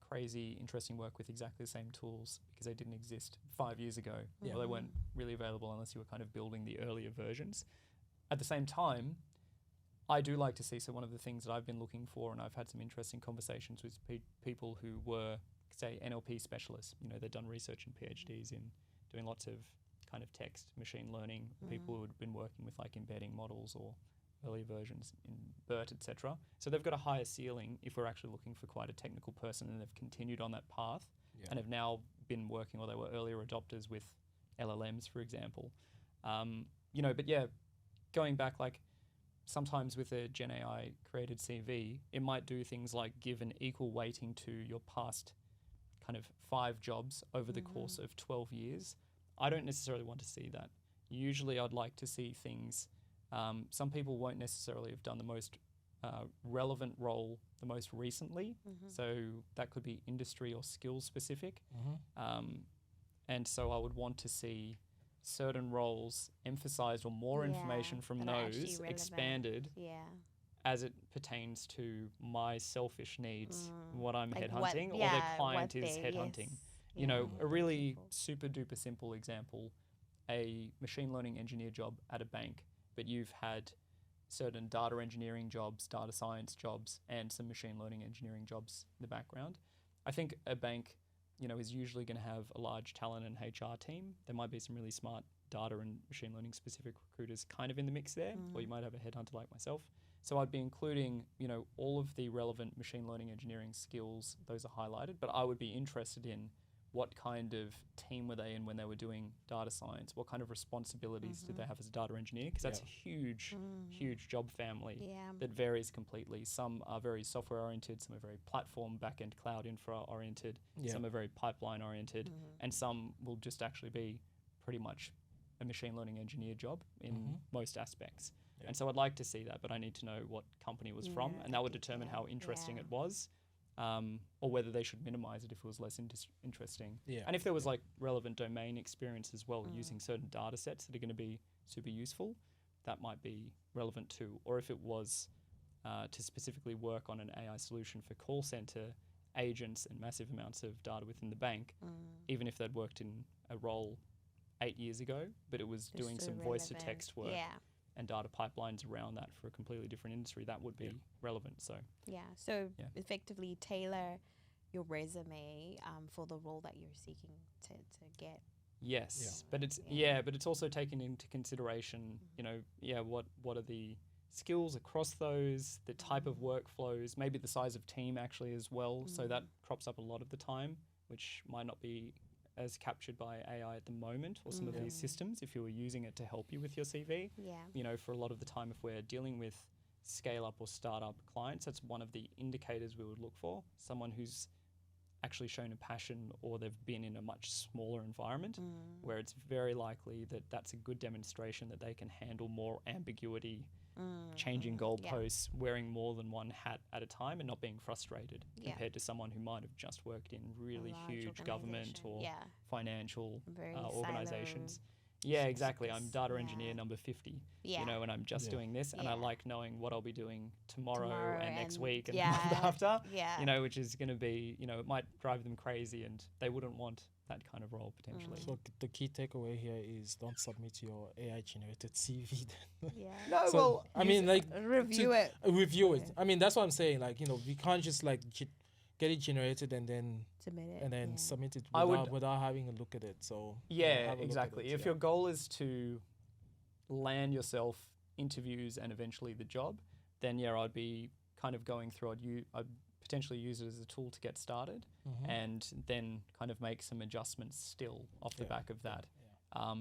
S1: crazy, interesting work with exactly the same tools because they didn't exist 5 years ago. Or they weren't really available unless you were kind of building the earlier versions. At the same time, I do like to see, so one of the things that I've been looking for, and I've had some interesting conversations with people who were, say, NLP specialists. They've done research and PhDs in doing lots of kind of text, machine learning, people who had been working with like embedding models or earlier versions in BERT, etc. So they've got a higher ceiling if we're actually looking for quite a technical person and they've continued on that path and have now been working, or they were earlier adopters with LLMs, for example. But yeah, going back, like sometimes with a Gen AI created CV, it might do things like give an equal weighting to your past kind of 5 jobs over the course of 12 years. I don't necessarily want to see that. Usually I'd like to see things, some people won't necessarily have done the most relevant role the most recently. So that could be industry or skills specific. And so I would want to see certain roles emphasized or more information from
S2: that are actually
S1: those
S2: relevant.
S1: expanded as it pertains to my selfish needs, what I'm
S2: Like
S1: headhunting, or the client is headhunting. You know, a really super duper simple example, a machine learning engineer job at a bank, but you've had certain data engineering jobs, data science jobs, and some machine learning engineering jobs in the background. I think a bank, you know, is usually going to have a large talent and HR team. There might be some really smart data and machine learning specific recruiters kind of in the mix there, or you might have a headhunter like myself. So I'd be including, you know, all of the relevant machine learning engineering skills, those are highlighted, but I would be interested in what kind of team were they in when they were doing data science? What kind of responsibilities did they have as a data engineer? Because that's a huge, huge job family that varies completely. Some are very software oriented, some are very platform, back-end cloud infra oriented, some are very pipeline oriented, and some will just actually be pretty much a machine learning engineer job in most aspects. And so I'd like to see that, but I need to know what company it was from, and that would determine how interesting it was. Or whether they should minimize it if it was less interesting. And if there was like relevant domain experience as well, using certain data sets that are going to be super useful, that might be relevant too. Or if it was to specifically work on an AI solution for call center agents and massive amounts of data within the bank, even if they'd worked in a role 8 years ago, but it was doing some voice to text work and data pipelines around that for a completely different industry, that would be relevant. So
S2: effectively tailor your resume for the role that you're seeking to get.
S1: But it's but it's also taken into consideration, you know, what are the skills across those, the type of workflows, maybe the size of team actually as well. So that crops up a lot of the time, which might not be as captured by AI at the moment, or some of these systems, if you were using it to help you with your CV. You know, for a lot of the time, if we're dealing with scale-up or startup clients, that's one of the indicators we would look for. Someone who's actually shown a passion, or they've been in a much smaller environment, where it's very likely that that's a good demonstration that they can handle more ambiguity, changing goalposts, wearing more than one hat at a time, and not being frustrated compared to someone who might have just worked in really huge government or financial organizations. Exactly. I'm data engineer number 50, you know, and I'm just doing this, and I like knowing what I'll be doing tomorrow and next week and the month after, you know, which is going to be, you know, it might drive them crazy, and they wouldn't want that kind of role potentially.
S3: So the key takeaway here is don't submit your AI generated CV then.
S1: No,
S3: so,
S1: well,
S3: I mean, like,
S2: review it.
S3: Review it. I mean, that's what I'm saying. Like, you know, we can't just like get it generated and then submit it without having a look at it. So
S1: exactly. If your goal is to land yourself interviews and eventually the job, then I'd be kind of going through. I'd potentially use it as a tool to get started, and then kind of make some adjustments still off the back of that.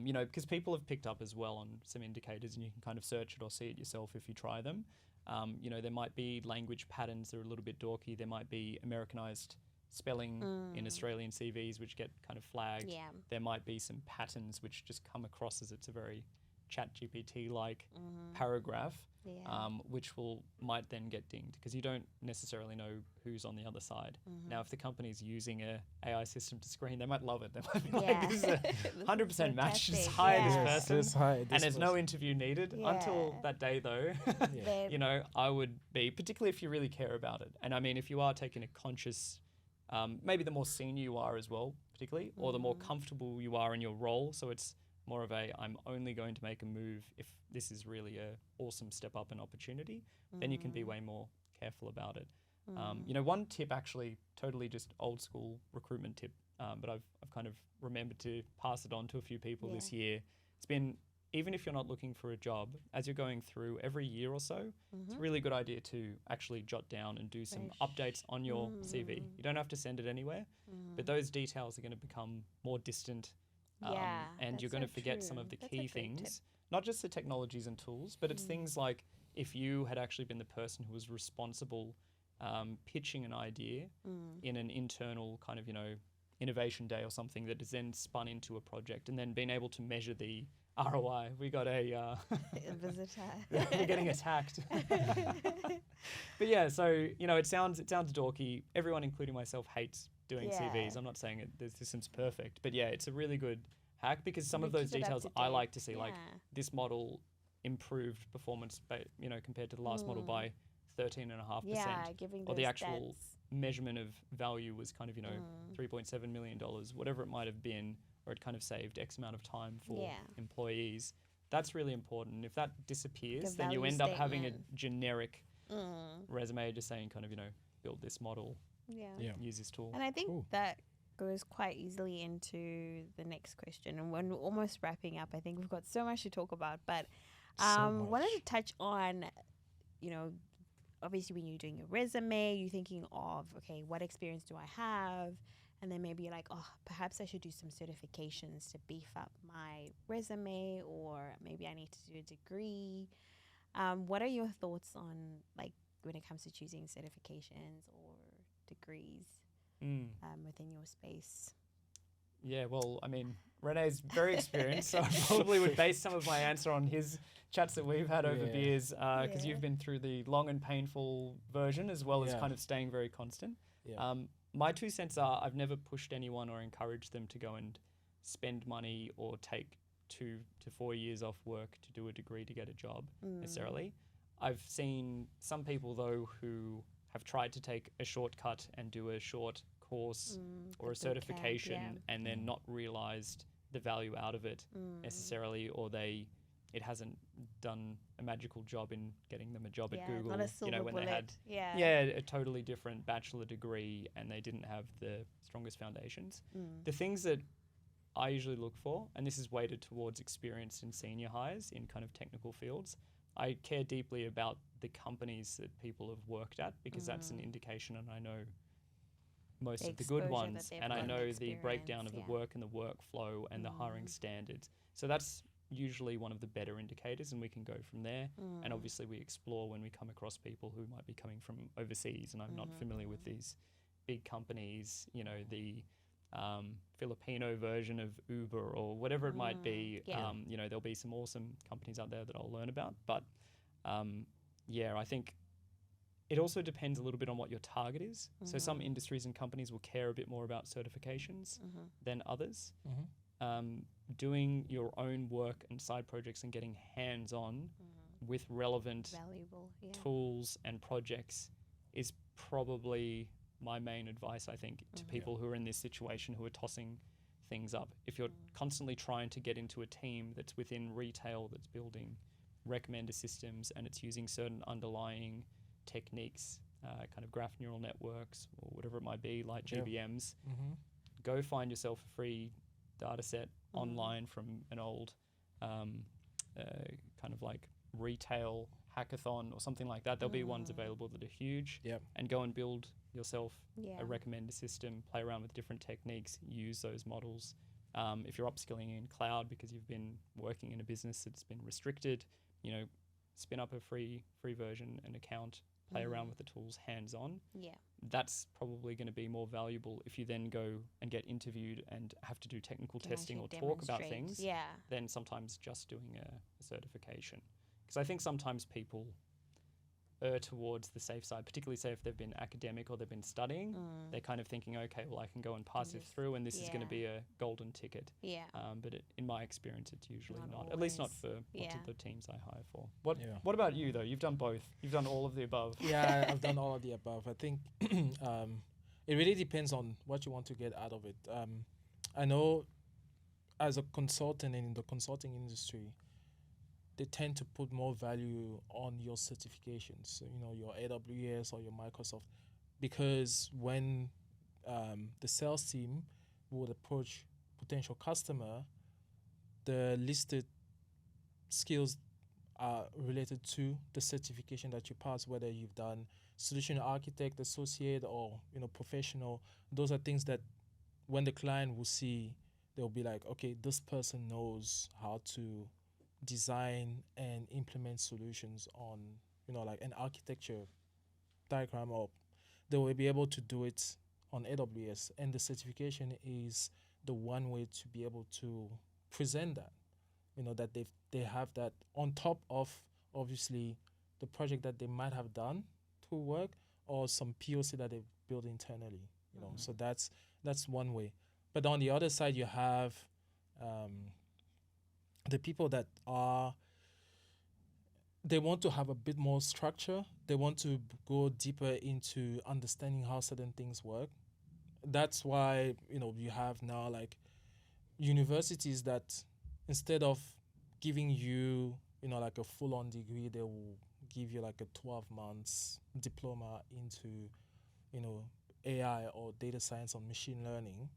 S1: You know, because people have picked up as well on some indicators, and you can kind of search it or see it yourself if you try them. You know, there might be language patterns that are a little bit dorky. There might be Americanized spelling in Australian CVs which get kind of flagged. There might be some patterns which just come across as it's a very ChatGPT-like paragraph, which might then get dinged because you don't necessarily know who's on the other side. Now, if the company's using a AI system to screen, they might love it. They might be like, this is a 100% match, just hire this person, and there's no interview needed. Until that day, though, you know, I would be, particularly if you really care about it. And I mean, if you are taking a conscious, maybe the more senior you are as well, particularly, or the more comfortable you are in your role, so it's more of I'm only going to make a move if this is really a awesome step up and opportunity, then you can be way more careful about it. You know, one tip, actually, totally just old school recruitment tip, but I've kind of remembered to pass it on to a few people this year. It's been, even if you're not looking for a job, as you're going through every year or so, it's a really good idea to actually jot down and do some updates on your CV. You don't have to send it anywhere, but those details are going to become more distant. And you're going to forget some of the key things, not just the technologies and tools, but it's things like if you had actually been the person who was responsible pitching an idea in an internal kind of, you know, innovation day or something that is then spun into a project, and then being able to measure the ROI. We got a
S2: visitor.
S1: We're getting attacked. But so, you know, it sounds dorky. Everyone, including myself, hates doing
S2: Yeah.
S1: CVs. I'm not saying the system's perfect, but yeah, it's a really good hack because some
S2: We
S1: of those
S2: keep it up
S1: details
S2: to
S1: I
S2: date.
S1: like to see, like
S2: Yeah.
S1: this model improved performance, compared to the last model by 13.5%.
S2: Yeah, giving
S1: or
S2: those
S1: the actual
S2: stats.
S1: measurement of value was kind of, $3.7 million, whatever it might have been, or it kind of saved X amount of time for employees. That's really important. If that disappears, then you
S2: value
S1: end up having a
S2: statement.
S1: generic resume just saying kind of, build this model,
S2: Yeah.
S1: use this tool.
S2: And I think
S3: Cool.
S2: that goes quite easily into the next question. And when we're almost wrapping up, I think we've got so much to talk about. But wanted
S3: much.
S2: to touch on, obviously when you're doing your resume, you're thinking of, okay, what experience do I have? And then maybe you're like, oh, perhaps I should do some certifications to beef up my resume, or maybe I need to do a degree. What are your thoughts on, like, when it comes to choosing certifications or degrees within your space?
S1: Yeah, well, I mean, Rene's very experienced, so I probably would base some of my answer on his chats that we've had over beers, because you've been through the long and painful version as well as kind of staying very constant.
S3: Yeah.
S1: My 2 cents are I've never pushed anyone or encouraged them to go and spend money or take 2 to 4 years off work to do a degree to get a job necessarily. I've seen some people, though, who have tried to take a shortcut and do a short course or a certification and then not realized the value out of it necessarily, or it hasn't done a magical job in getting them a job at Google.
S2: Not a silver
S1: when
S2: bullet.
S1: they had a totally different bachelor degree and they didn't have the strongest foundations. The things that I usually look for, and this is weighted towards experienced and senior hires in kind of technical fields, I care deeply about the companies that people have worked at, because that's an indication, and I know most
S2: The
S1: of the good
S2: exposure that
S1: ones,
S2: they've
S1: and I
S2: got,
S1: know the
S2: experience,
S1: breakdown of the work and the workflow and the hiring standards. So that's usually one of the better indicators, and we can go from there. And obviously we explore when we come across people who might be coming from overseas and I'm not familiar with these big companies, the Filipino version of Uber or whatever it might be. There'll be some awesome companies out there that I'll learn about. But I think it also depends a little bit on what your target is. So some industries and companies will care a bit more about certifications than others. Doing your own work and side projects and getting hands-on with relevant
S2: valuable
S1: tools and projects is probably my main advice, I think, to people who are in this situation, who are tossing things up. If you're constantly trying to get into a team that's within retail, that's building recommender systems and it's using certain underlying techniques, kind of graph neural networks or whatever it might be, like GBMs, go find yourself a free data set online from an old kind of like retail hackathon or something like that. There'll be ones available that are huge, and go and build yourself a recommender system, play around with different techniques, use those models. If you're upskilling in cloud because you've been working in a business that's been restricted, spin up a free version, an account, play around with the tools hands-on. That's probably going to be more valuable if you then go and get interviewed and have to do technical testing or talk about things than sometimes just doing a certification. Because I think sometimes people err towards the safe side, particularly say if they've been academic or they've been studying, they're kind of thinking, okay, well, I can go and pass it through and this is going to be a golden ticket. But in my experience, it's usually not, at least not for lots of the teams I hire for. What about you, though? You've done both. You've done all of the above.
S3: Yeah, I've done all of the above. I think it really depends on what you want to get out of it. I know as a consultant in the consulting industry, they tend to put more value on your certifications, so, your AWS or your Microsoft, because when the sales team would approach potential customer, the listed skills are related to the certification that you pass, whether you've done solution architect, associate, or professional. Those are things that when the client will see, they'll be like, okay, this person knows how to design and implement solutions on like an architecture diagram, or they will be able to do it on AWS, and the certification is the one way to be able to present that, that they have that on top of obviously the project that they might have done to work, or some POC that they've built internally, you know. So that's one way. But on the other side, you have the people that they want to have a bit more structure. They want to go deeper into understanding how certain things work. That's why, you know, you have now like universities that instead of giving you, you know, like a full-on degree, they will give you like a 12 months diploma into, you know, AI or data science or machine learning,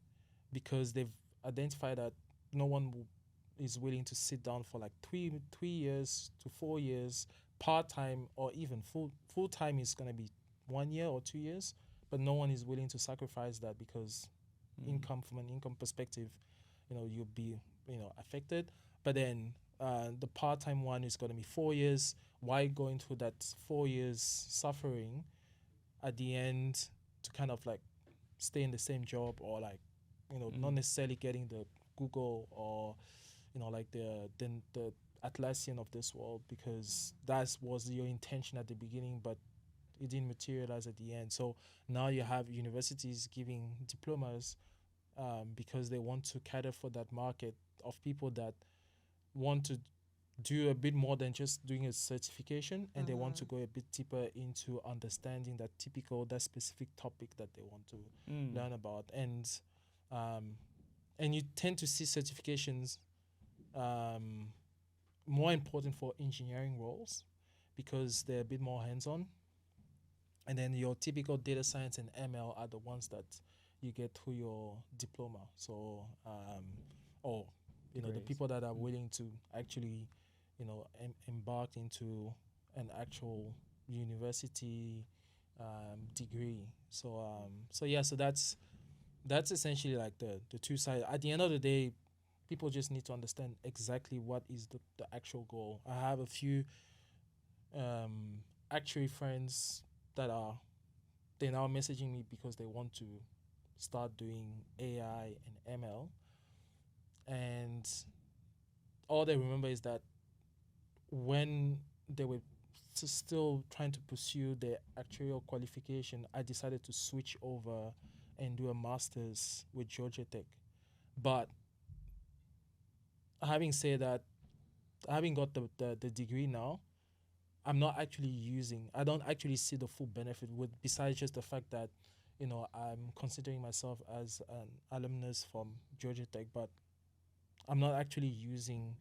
S3: because they've identified that no one is willing to sit down for like 3 years to 4 years part-time, or even full-time is going to be 1 year or 2 years, but no one is willing to sacrifice that because income, from an income perspective, you know, you'll be, you know, affected. But then the part-time one is going to be 4 years. Why going through that 4 years suffering at the end to kind of like stay in the same job, or like, you know, not necessarily getting the Google or, you know, like the Atlassian of this world, because that was your intention at the beginning, but it didn't materialize at the end. So now you have universities giving diplomas because they want to cater for that market of people that want to do a bit more than just doing a certification, and they want to go a bit deeper into understanding that specific topic that they want to learn about. And you tend to see certifications more important for engineering roles because they're a bit more hands-on. And then your typical data science and ML are the ones that you get through your diploma. So, or, you know, the people that are willing to actually, you know, embark into an actual university degree. So, so that's essentially like the two sides. At the end of the day, people just need to understand exactly what is the actual goal. I have a few actuary friends that they're now messaging me because they want to start doing AI and ML, and all they remember is that when they were still trying to pursue their actuarial qualification, I decided to switch over and do a master's with Georgia Tech. But having said that, having got the degree now, I don't actually see the full benefit besides just the fact that, you know, I'm considering myself as an alumnus from Georgia Tech, but I'm not actually using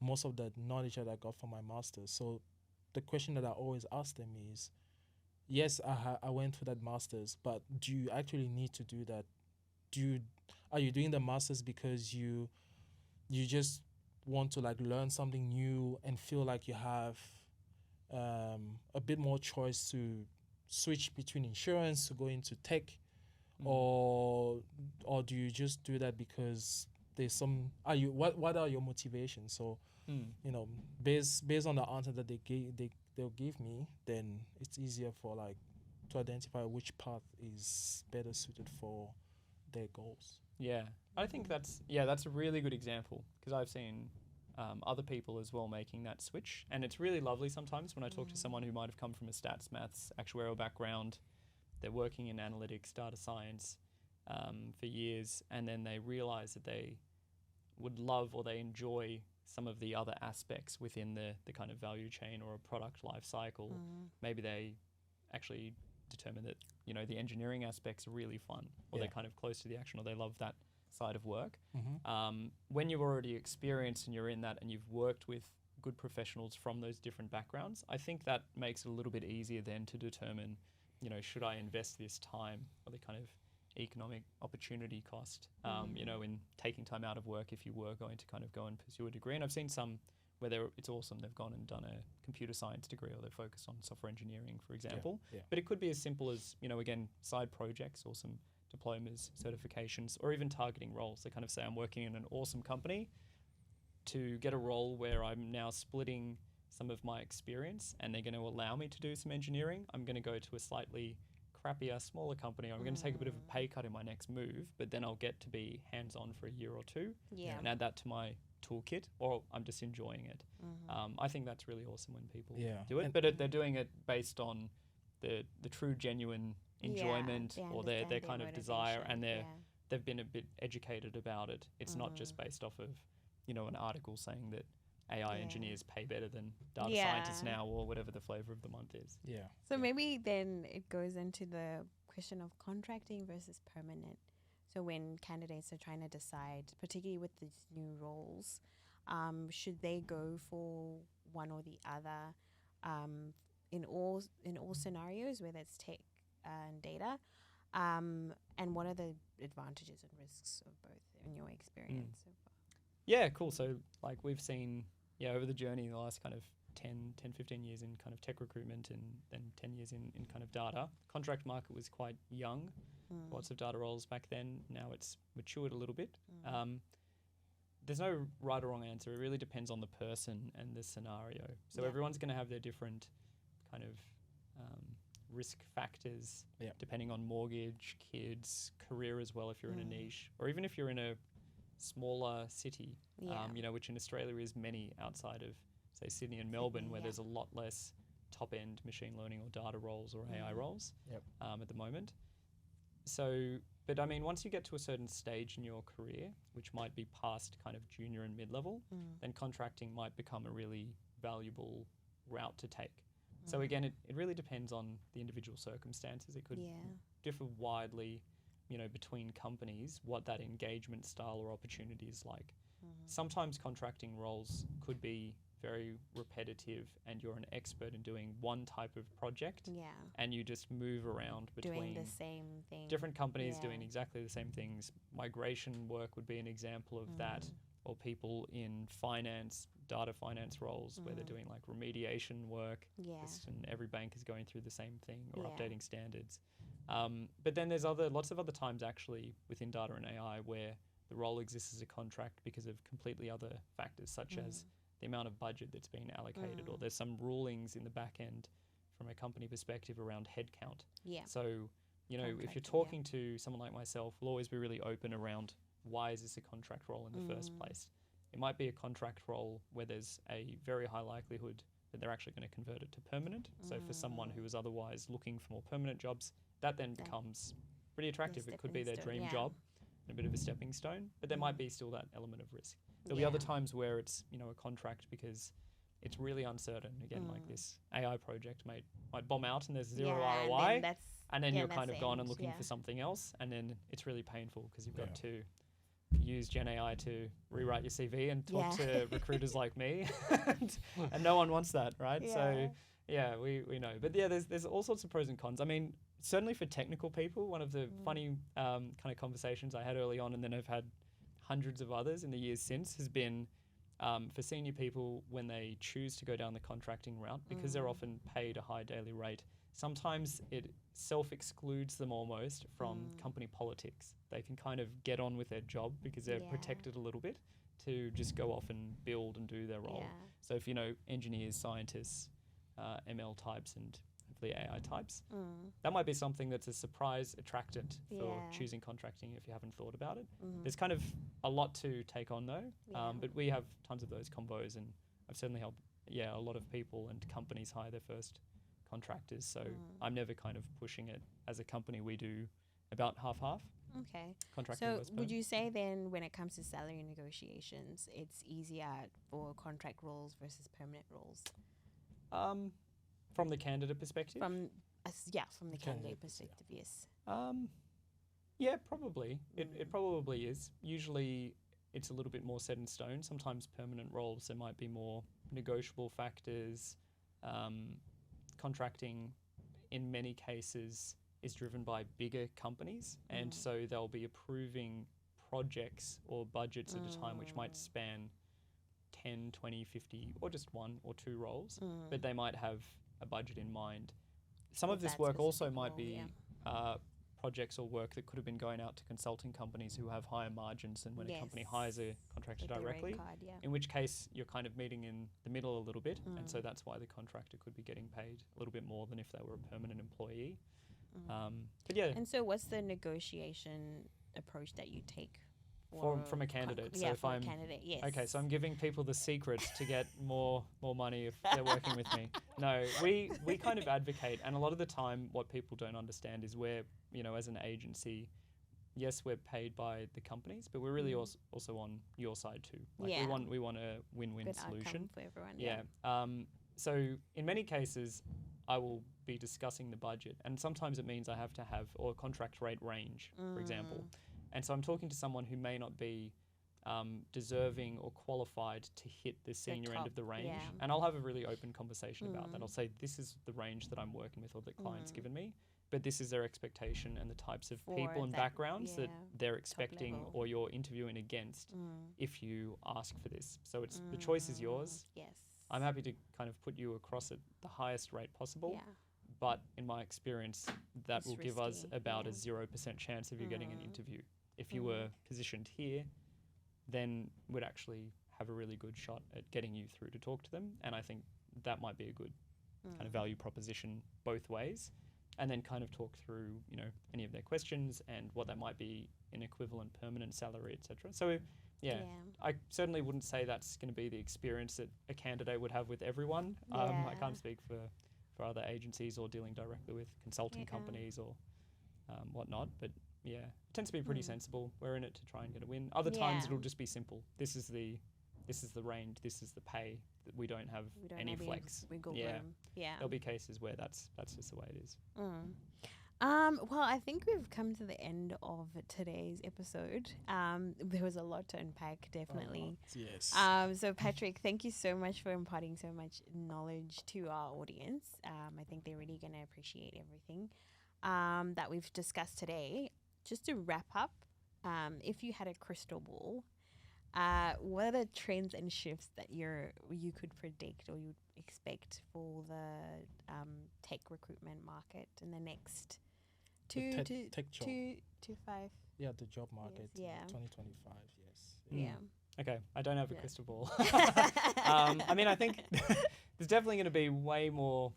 S3: most of the knowledge that I got from my master's. So the question that I always ask them is, yes, I went through that master's, but do you actually need to do that? Are you doing the master's because you just want to like learn something new and feel like you have a bit more choice to switch between insurance to go into tech, or do you just do that because there's some? What are your motivations? So you know, based on the answer that they'll give me, then it's easier for like to identify which path is better suited for their goals.
S1: Yeah, I think that's a really good example, because I've seen other people as well making that switch, and it's really lovely sometimes when I talk to someone who might have come from a stats, maths, actuarial background. They're working in analytics, data science for years, and then they realize that they would love or they enjoy some of the other aspects within the kind of value chain or a product life cycle. Maybe they actually determine that, you know, the engineering aspects are really fun, or they're kind of close to the action, or they love that side of work. When you've already experienced and you're in that and you've worked with good professionals from those different backgrounds, I think that makes it a little bit easier then to determine, you know, should I invest this time, or the kind of economic opportunity cost, you know, in taking time out of work if you were going to kind of go and pursue a degree. And I've seen some where it's awesome, they've gone and done a computer science degree, or they're focused on software engineering, for example. But it could be as simple as, you know, again, side projects or some diplomas, certifications, or even targeting roles. They kind of say, I'm working in an awesome company to get a role where I'm now splitting some of my experience, and they're going to allow me to do some engineering. I'm going to go to a slightly crappier, smaller company. I'm going to take a bit of a pay cut in my next move, but then I'll get to be hands-on for a year or two and add that to my toolkit, or I'm just enjoying it. I think that's really awesome when people do it, but they're doing it based on the true, genuine enjoyment
S2: they
S1: or their
S2: understand
S1: kind
S2: their
S1: of desire, and
S2: motivation,
S1: they've been a bit educated about it. It's not just based off of, you know, an article saying that AI engineers pay better than data scientists now, or whatever the flavor of the month is.
S3: Yeah.
S2: So maybe then it goes into the question of contracting versus permanent. So when candidates are trying to decide, particularly with these new roles, should they go for one or the other in all scenarios, whether it's tech and data, and what are the advantages and risks of both in your experience so far?
S1: Yeah, cool. So like we've seen, over the journey in the last kind of 10, 15 years in kind of tech recruitment, and then 10 years in kind of data. Contract market was quite young. Lots of data roles back then. Now it's matured a little bit. There's no right or wrong answer. It really depends on the person and the scenario. So everyone's going to have their different kind of risk factors depending on mortgage, kids, career as well if you're in a niche, or even if you're in a smaller city, you know, which in Australia is many outside of, say, Sydney and Melbourne, where there's a lot less top-end machine learning or data roles or AI roles at the moment. So, but I mean, once you get to a certain stage in your career, which might be past kind of junior and mid-level, then contracting might become a really valuable route to take. So again, it really depends on the individual circumstances. It could differ widely, you know, between companies, what that engagement style or opportunity is like. Sometimes contracting roles could be very repetitive and you're an expert in doing one type of project and you just move around between
S2: doing the same thing.
S1: Different companies doing exactly the same things. Migration work would be an example of that, or people in finance, data finance roles where they're doing like remediation work, and every bank is going through the same thing or updating standards. But then there's lots of other times actually within data and AI where the role exists as a contract because of completely other factors, such as the amount of budget that's been allocated, or there's some rulings in the back end from a company perspective around headcount. So, you know, if you're talking to someone like myself, we'll always be really open around why is this a contract role in the first place. It might be a contract role where there's a very high likelihood that they're actually going to convert it to permanent. So for someone who is otherwise looking for more permanent jobs, that then becomes pretty attractive. It could be their dream job, and a bit of a stepping stone, but there might be still that element of risk. There'll be other times where it's, you know, a contract because it's really uncertain. Again, like this AI project might bomb out and there's zero ROI, and then you're kind of gone and looking for something else, and then it's really painful because you've got to use Gen AI to rewrite your CV and talk to recruiters like me, and no one wants that, right? So we know. But there's all sorts of pros and cons. I mean, certainly for technical people, one of the funny kind of conversations I had early on, and then I've had hundreds of others in the years since, has been for senior people when they choose to go down the contracting route, because they're often paid a high daily rate. Sometimes it self-excludes them almost from company politics. They can kind of get on with their job because they're protected a little bit to just go off and build and do their role. So if you know engineers, scientists, ML types and hopefully AI types, that might be something that's a surprise attractant for choosing contracting if you haven't thought about it. There's kind of a lot to take on though, but we have tons of those combos, and I've certainly helped a lot of people and companies hire their first contractors. So I'm never kind of pushing it as a company. We do about half-half.
S2: Okay.
S1: Contracting
S2: so
S1: versus
S2: would you say then when it comes to salary negotiations, it's easier for contract roles versus permanent roles?
S1: From the candidate perspective?
S2: From the candidate perspective, yes.
S1: Yeah, probably. It probably is. Usually it's a little bit more set in stone. Sometimes permanent roles, there might be more negotiable factors. Contracting in many cases is driven by bigger companies, and so they'll be approving projects or budgets at a time which might span 10, 20, 50, or just one or two roles, but they might have a budget in mind. Some of this work also might be projects or work that could have been going out to consulting companies who have higher margins than when a company hires a contractor directly, in which case you're kind of meeting in the middle a little bit, and so that's why the contractor could be getting paid a little bit more than if they were a permanent employee. But yeah.
S2: And so what's the negotiation approach that you take
S1: from a candidate. So
S2: yeah,
S1: if
S2: from
S1: I'm
S2: a candidate, yes.
S1: okay, so I'm giving people the secret to get more money if they're working with me. No, we kind of advocate, and a lot of the time, what people don't understand is we're, as an agency, yes, we're paid by the companies, but we're really also on your side too. Like we want a win-win
S2: Good
S1: solution
S2: outcome for everyone.
S1: Yeah. So in many cases, I will be discussing the budget, and sometimes it means I have to have or contract rate range, for example. And so I'm talking to someone who may not be deserving or qualified to hit the senior end of the range, and I'll have a really open conversation about that. I'll say, this is the range that I'm working with or that client's given me, but this is their expectation and the types of people and backgrounds that they're expecting or you're interviewing against if you ask for this. So it's the choice is yours.
S2: Yes.
S1: I'm happy to kind of put you across at the highest rate possible. But in my experience, that will give us about a 0% chance of you getting an interview. If you were positioned here, then we'd actually have a really good shot at getting you through to talk to them. And I think that might be a good kind of value proposition both ways. And then kind of talk through, any of their questions and what that might be in equivalent permanent salary, etc. So I certainly wouldn't say that's going to be the experience that a candidate would have with everyone. I can't speak for other agencies or dealing directly with consulting companies or whatnot, but it tends to be pretty sensible. We're in it to try and get a win. Other times it'll just be simple. This is the range, this is the pay. We don't have any flex.
S2: Wiggle room. Yeah.
S1: There'll be cases where that's just the way it is.
S2: Well, I think we've come to the end of today's episode. There was a lot to unpack, definitely.
S3: Yes.
S2: So Patrick, thank you so much for imparting so much knowledge to our audience. I think they're really going to appreciate everything that we've discussed today. Just to wrap up, if you had a crystal ball, what are the trends and shifts that you could predict or you'd expect for the tech recruitment market in the next
S3: tech job.
S2: 2 to 5?
S3: Yeah, the job market.
S2: Yes,
S3: 2025. Yes.
S2: Yeah.
S1: Okay, I don't have a crystal ball. I mean, I think there's definitely going to be way more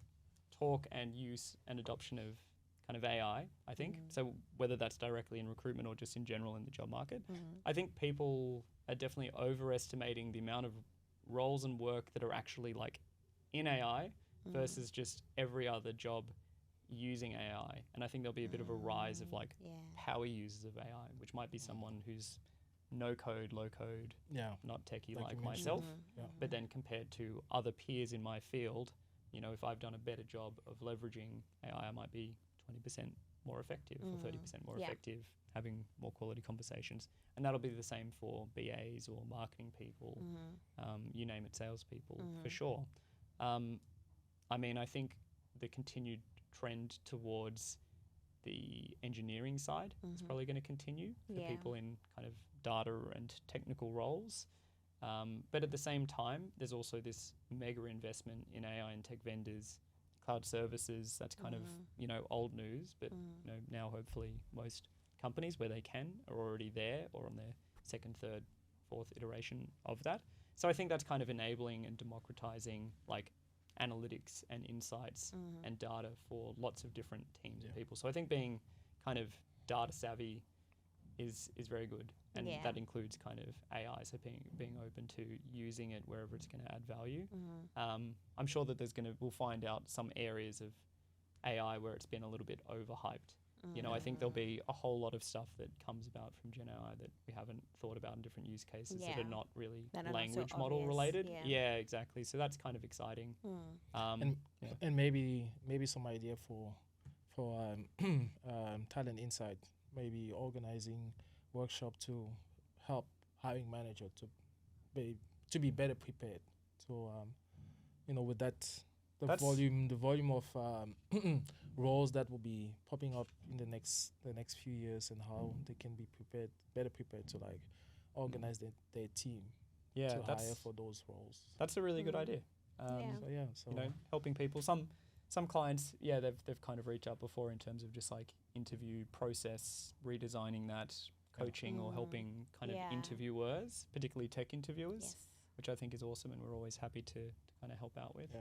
S1: talk and use and adoption of kind of AI, I think. So whether that's directly in recruitment or just in general in the job market, I think people are definitely overestimating the amount of roles and work that are actually like in AI versus just every other job using AI. And I think there'll be a bit of a rise of like power users of AI, which might be someone who's no code, low code, not techie like myself, but then compared to other peers in my field, if I've done a better job of leveraging AI, I might be 20% more effective or 30% more effective, having more quality conversations. And that'll be the same for BAs or marketing people, you name it, salespeople, for sure. I mean, I think the continued trend towards the engineering side is probably going to continue for people in kind of data and technical roles. But at the same time, there's also this mega investment in AI and tech vendors, cloud services. That's kind of, old news, but now hopefully most companies where they can are already there or on their second, third, fourth iteration of that. So I think that's kind of enabling and democratizing like analytics and insights and data for lots of different teams and people. So I think being kind of data savvy is very good, and that includes kind of AI, so being open to using it wherever it's going to add value. I'm sure that we'll find out some areas of AI where it's been a little bit overhyped. I think there'll be a whole lot of stuff that comes about from Gen AI that we haven't thought about in different use cases that are not really language model related. Yeah, exactly. So that's kind of exciting.
S3: And maybe some idea for talent insight, maybe organizing workshop to help hiring manager to be better prepared. So with that. The volume of roles that will be popping up in the next few years, and how they can be better prepared to like organize their team to hire for those roles.
S1: That's a really good idea. So helping people. Some clients, they've kind of reached out before in terms of just like interview process, redesigning that, coaching or helping kind of interviewers, particularly tech interviewers, which I think is awesome, and we're always happy to kind of help out with.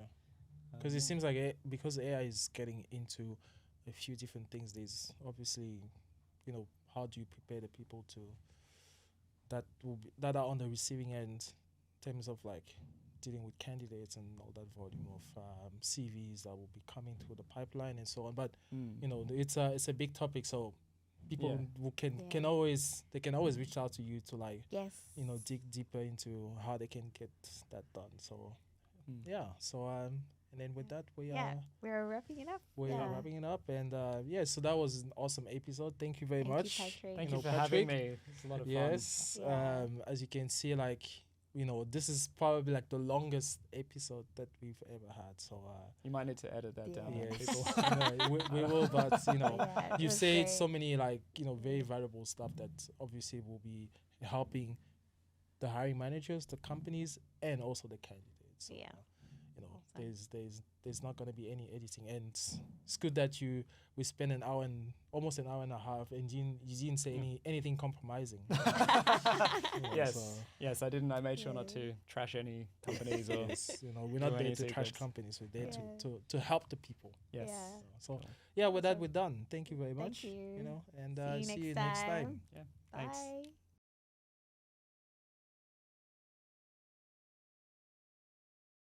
S3: Because it seems like because AI is getting into a few different things, there's obviously, how do you prepare the people that are on the receiving end in terms of like dealing with candidates and all that volume of CVs that will be coming through the pipeline and so on. But you know, it's a big topic, so people who can always reach out to you to like you know, dig deeper into how they can get that done. So so and then with that
S2: we're wrapping it up.
S3: We're wrapping it up, and so that was an awesome episode. Thank you very much.
S1: Thank you for having me. It's a lot of fun.
S3: Yes, as you can see, like, you know, this is probably like the longest episode that we've ever had. So
S1: you might need to edit that down.
S3: Yes, we will. But you know, you've said so many like, you know, very valuable stuff that obviously will be helping the hiring managers, the companies, and also the candidates. So, you know, there's not going to be any editing, and it's good that we spent almost an hour and a half, and you didn't say anything compromising.
S1: Yes, I didn't. I made sure not to trash any companies or
S3: you know, we're not there to trash companies. We're there to help the people.
S1: Yes.
S3: So with that we're done. Thank you very much.
S2: Thank you.
S3: You know, and see you next time.
S1: Yeah. Thanks.
S2: Bye.